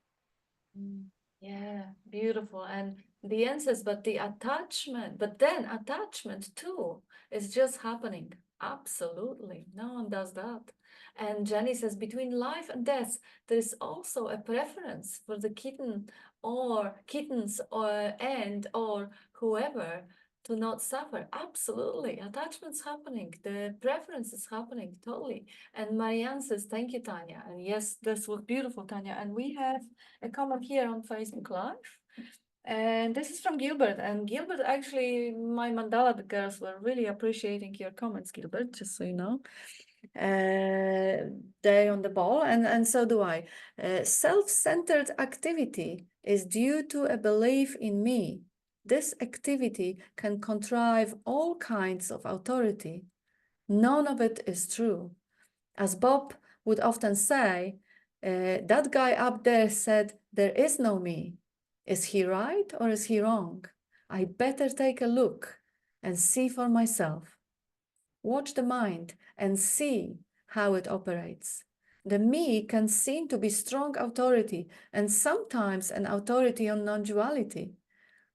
Yeah, beautiful. And the answers, but then attachment too is just happening. Absolutely. No one does that. And Jenny says, between life and death, there is also a preference for the kitten or kittens or whoever to not suffer. Absolutely. Attachment's happening. The preference is happening totally. And Marianne says, thank you, Tanya. And yes, this was beautiful, Tanya. And we have a comment here on Facebook Live. And this is from Gilbert. And Gilbert, actually, my mandala girls were really appreciating your comments, Gilbert, just so you know. They on the ball, and so do I. Self-centered activity is due to a belief in me. This activity can contrive all kinds of authority. None of it is true. As Bob would often say, that guy up there said, there is no me. Is he right or is he wrong? I better take a look and see for myself. Watch the mind and see how it operates. The me can seem to be strong authority and sometimes an authority on non-duality.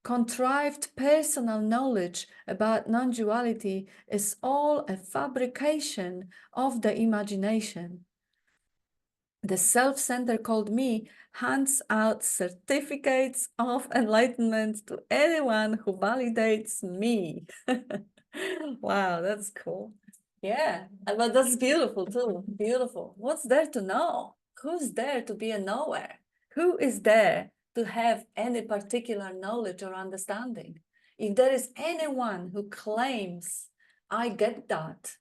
Contrived personal knowledge about non-duality is all a fabrication of the imagination. The self-center called me hands out certificates of enlightenment to anyone who validates me. Wow, that's cool. Yeah, but that's beautiful too. Beautiful. What's there to know? Who's there to be a knower? Who is there to have any particular knowledge or understanding? If there is anyone who claims, I get that,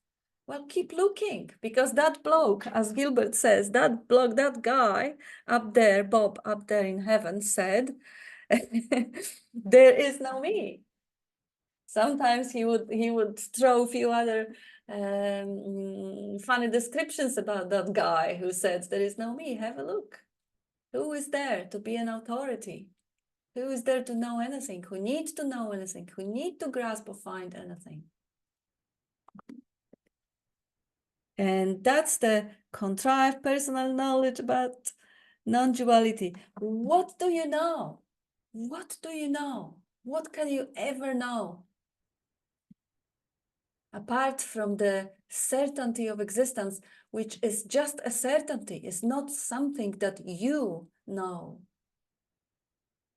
well, keep looking, because that bloke, as Gilbert says, that bloke, that guy up there, Bob up there in heaven said, there is no me. Sometimes he would throw a few other funny descriptions about that guy who said, there is no me, have a look. Who is there to be an authority? Who is there to know anything? Who needs to know anything? Who needs to grasp or find anything? And that's the contrived personal knowledge about non-duality. What do you know? What do you know? What can you ever know? Apart from the certainty of existence, which is just a certainty, it's not something that you know.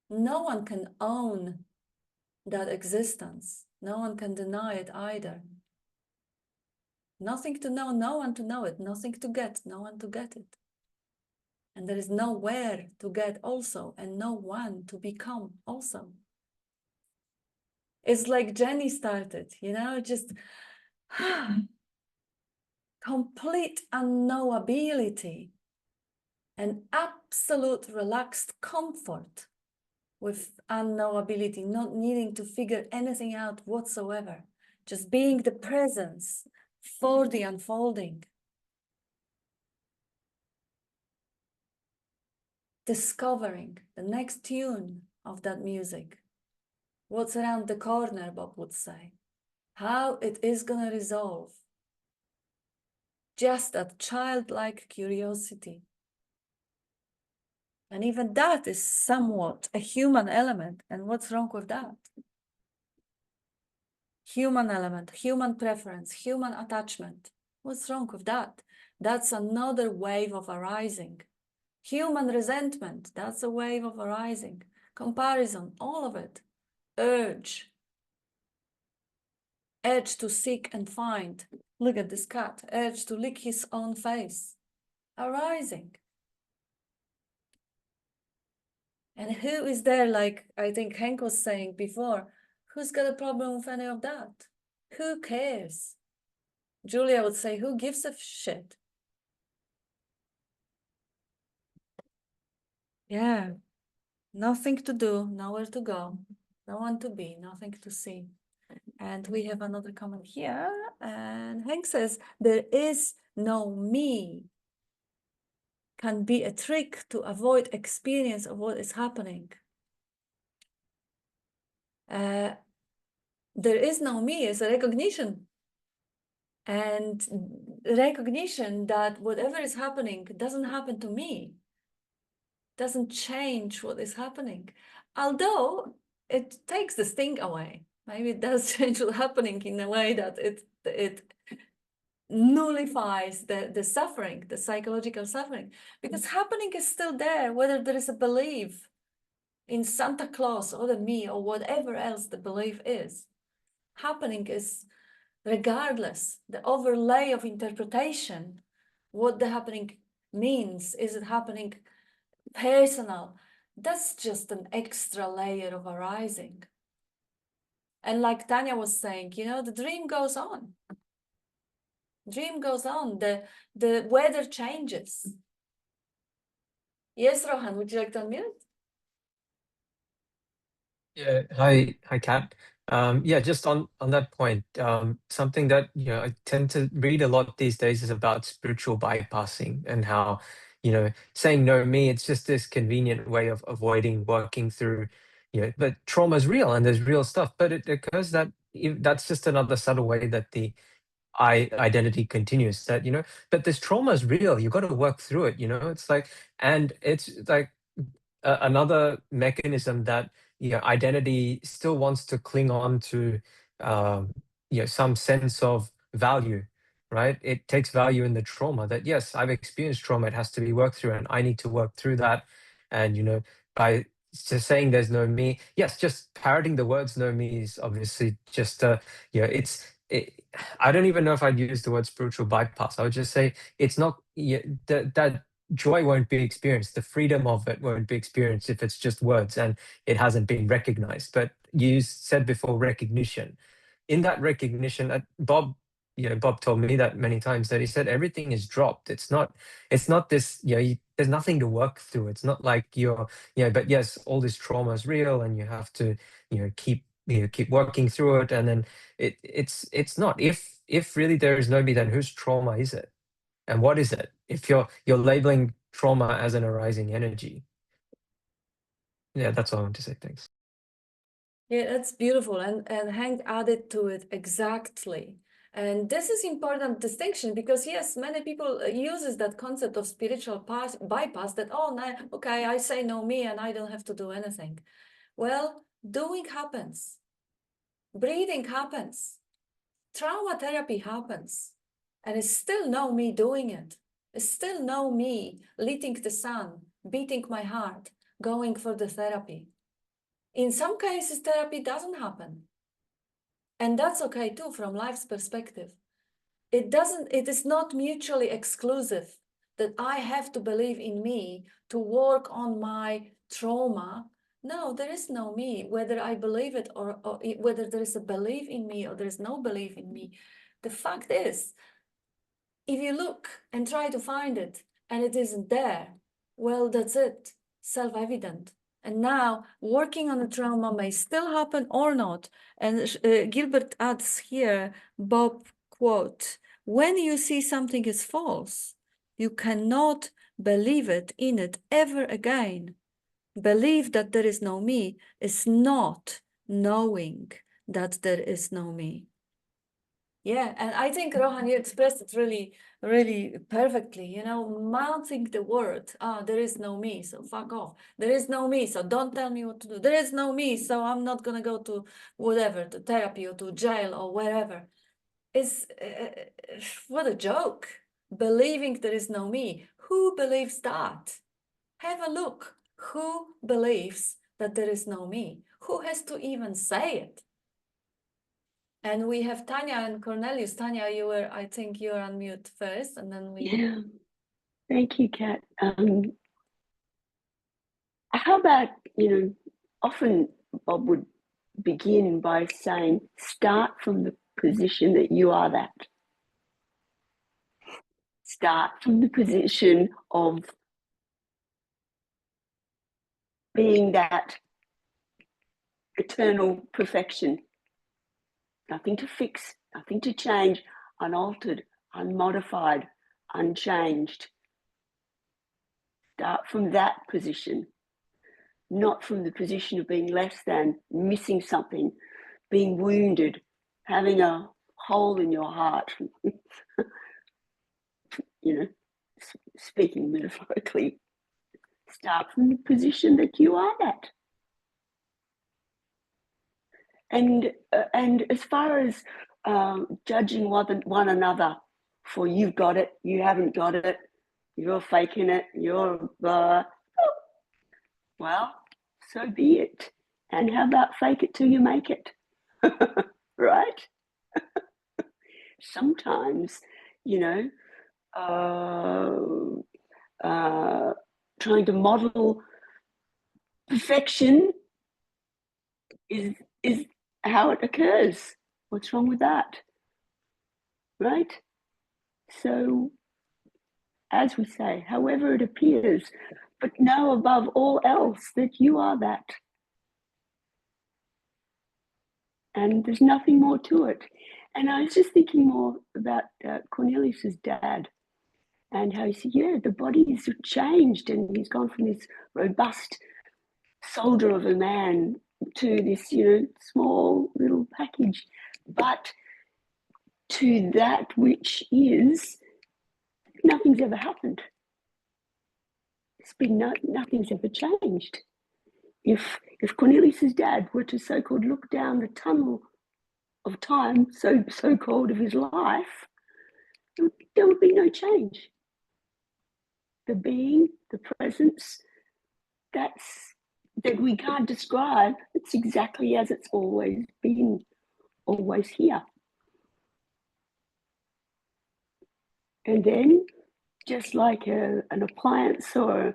No one can own that existence. No one can deny it either. Nothing to know, no one to know it. Nothing to get, no one to get it. And there is nowhere to get also, and no one to become also. It's like Jenny started, you know, just complete unknowability and absolute relaxed comfort with unknowability, not needing to figure anything out whatsoever, just being the presence for the unfolding. Discovering the next tune of that music. What's around the corner, Bob would say. How it is going to resolve. Just that childlike curiosity. And even that is somewhat a human element. And what's wrong with that? Human element, human preference, human attachment. What's wrong with that? That's another wave of arising. Human resentment, that's a wave of arising. Comparison, all of it. Urge to seek and find. Look at this cat. Urge to lick his own face. Arising. And who is there, like I think Henk was saying before, who's got a problem with any of that? Who cares? Julia would say, who gives a shit? Yeah, nothing to do, nowhere to go, no one to be, nothing to see. And we have another comment here, and Henk says, there is no me. Can be a trick to avoid experience of what is happening. There is no me is a recognition. And recognition that whatever is happening doesn't happen to me. Doesn't change what is happening. Although it takes the sting away. Maybe it does change what's happening in a way that it nullifies the suffering, the psychological suffering. Because happening is still there, whether there is a belief in Santa Claus or the me or whatever else the belief is. Happening is regardless, the overlay of interpretation, what the happening means. Is it happening personal? That's just an extra layer of arising. And like Tanya was saying, you know, the dream goes on. Dream goes on. The weather changes. Yes, Rohan, would you like to unmute? Yeah, hi, Kat. Yeah, just on that point, something that I tend to read a lot these days is about spiritual bypassing and how saying no me, it's just this convenient way of avoiding working through but trauma is real and there's real stuff, but it occurs that that's just another subtle way that the I identity continues, that but this trauma is real, you got to work through it. It's like, and it's like another mechanism that identity still wants to cling on to some sense of value, right? It takes value in the trauma, that yes, I've experienced trauma, it has to be worked through and I need to work through that. And by just saying there's no me, yes, just parroting the words no me is obviously just I don't even know if I'd use the word spiritual bypass. I would just say it's not that joy won't be experienced. The freedom of it won't be experienced if it's just words and it hasn't been recognized. But you said before, recognition. In that recognition, Bob told me that many times, that he said everything is dropped. It's not this, there's nothing to work through. It's not like but yes, all this trauma is real and you have to, keep working through it. And then it's not, if really there is no me, then whose trauma is it? And what is it? If you're labeling trauma as an arising energy. Yeah, that's all I want to say. Thanks. Yeah, that's beautiful. And Hank added to it exactly. And this is important distinction, because yes, many people uses that concept of spiritual bypass, that, oh, no, okay, I say no me and I don't have to do anything. Well, doing happens. Breathing happens. Trauma therapy happens. And it's still no me doing it. It's still no me lighting the sun, beating my heart, going for the therapy. In some cases, therapy doesn't happen. And that's okay too, from life's perspective. It is not mutually exclusive that I have to believe in me to work on my trauma. No, there is no me, whether I believe it or whether there is a belief in me or there is no belief in me. The fact is, if you look and try to find it and it isn't there, well, that's it, self-evident. And now working on the trauma may still happen or not. And Gilbert adds here, Bob quote, when you see something is false, you cannot believe it in it ever again. Believe that there is no me is not knowing that there is no me. Yeah, and I think, Rohan, you expressed it really, really perfectly, mounting the word, there is no me, so fuck off. There is no me, so don't tell me what to do. There is no me, so I'm not going to go to whatever, to therapy or to jail or wherever. It's, what a joke, believing there is no me. Who believes that? Have a look. Who believes that there is no me? Who has to even say it? And we have Tanya and Cornelius. Tanya, I think you're on mute first, and then we... Yeah, thank you, Kat. How about, often Bob would begin by saying, start from the position that you are that. Start from the position of being that eternal perfection. Nothing to fix, nothing to change, unaltered, unmodified, unchanged. Start from that position, not from the position of being less than, missing something, being wounded, having a hole in your heart. Speaking metaphorically. Start from the position that you are that. And as far as judging one another for you've got it, you haven't got it, you're faking it, you're well, so be it. And how about fake it till you make it? Right? Sometimes, trying to model perfection is how it occurs. What's wrong with that? Right? So, as we say, however it appears, but know above all else that you are that. And there's nothing more to it. And I was just thinking more about Cornelius's dad and how he said, yeah, the body is changed, and he's gone from this robust soldier of a man to this, small little package, but to that which is, nothing's ever happened. It's been nothing's ever changed. If Cornelius's dad were to so-called look down the tunnel of time, so-called of his life, there would be no change. The being, the presence, that we can't describe, it's exactly as it's always been, always here. And then, just like an appliance or,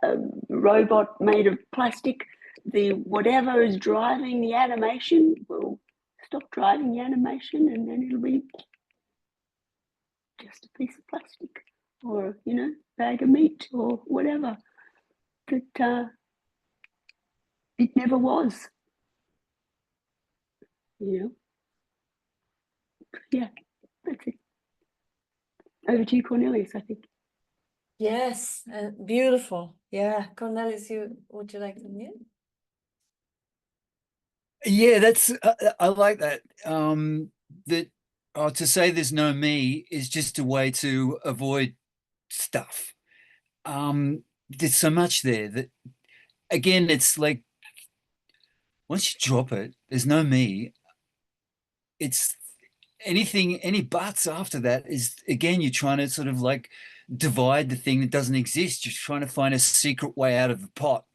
a robot made of plastic, whatever is driving the animation will stop driving the animation, and then it'll be just a piece of plastic or, bag of meat or whatever. That it never was. Yeah, that's it. Over to you, Cornelius, I think. Yes, beautiful. Yeah, Cornelius, would you like to mute? Yeah, that's I like that. To say there's no me is just a way to avoid stuff. There's so much there that, again, it's like once you drop it, there's no me. It's any buts after that is, again, you're trying to sort of like divide the thing that doesn't exist. You're trying to find a secret way out of the pot.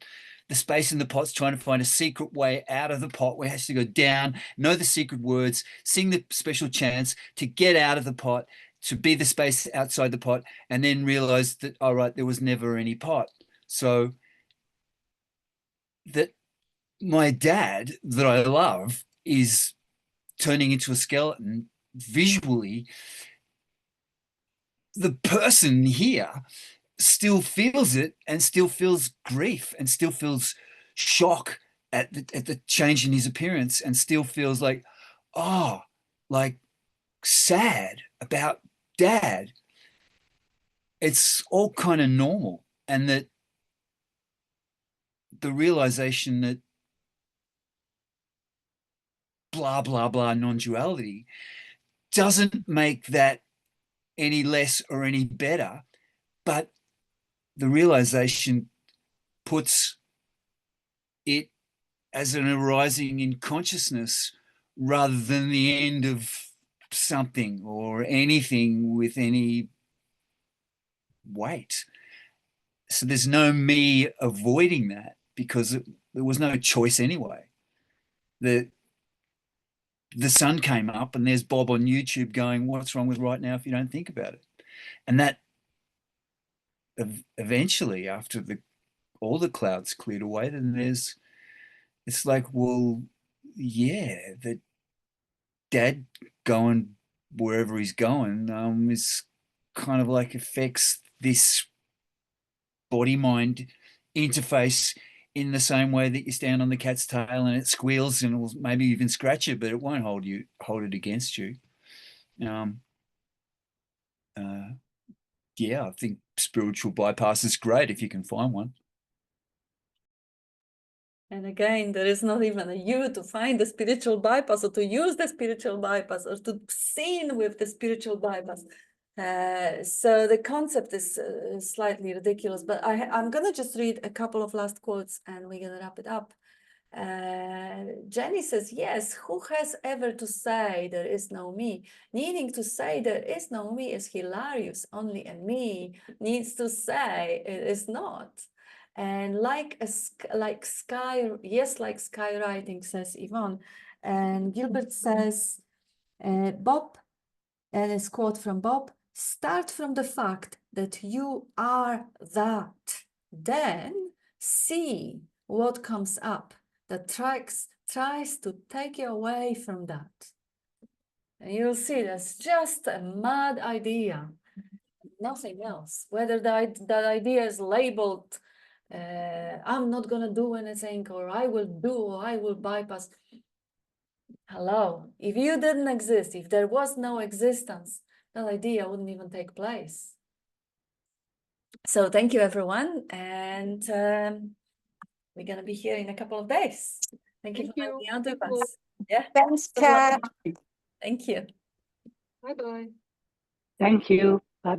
The space in the pot's trying to find a secret way out of the pot where it has to go down, know the secret words, sing the special chants to get out of the pot, to be the space outside the pot, and then realize that, all right, there was never any pot. So that my dad that I love is turning into a skeleton visually. The person here still feels it and still feels grief and still feels shock at the change in his appearance and still feels like, like sad about dad. It's all kind of normal. And that the realization that blah, blah, blah, non-duality doesn't make that any less or any better, but the realization puts it as an arising in consciousness rather than the end of something or anything with any weight. So there's no me avoiding that because there was no choice anyway. The sun came up and there's Bob on YouTube going, what's wrong with right now if you don't think about it? And that eventually, after all the clouds cleared away, then it's like, well, yeah, that dad going wherever he's going is kind of like affects this body-mind interface in the same way that you stand on the cat's tail and it squeals and will maybe even scratch you, but it won't hold it against you. Yeah, I think spiritual bypass is great if you can find one. And again, there is not even a you to find the spiritual bypass or to use the spiritual bypass or to sin with the spiritual bypass. So the concept is slightly ridiculous, but I'm going to just read a couple of last quotes and we're going to wrap it up. Jenny says, yes, who has ever to say there is no me? Needing to say there is no me is hilarious. Only a me needs to say it is not. And like skywriting, says Yvonne. And Gilbert says, Bob, and this quote from Bob, start from the fact that you are that. Then see what comes up that tries to take you away from that. And you'll see that's just a mad idea, nothing else. Whether that idea is labeled, I'm not going to do anything, or I will do, or I will bypass. Hello, if you didn't exist, if there was no existence, that idea wouldn't even take place. So thank you, everyone. And we're going to be here in a couple of days. Thank you for hanging out with us. Yeah. Thanks, Kat. Thank you. Bye-bye. Thank you.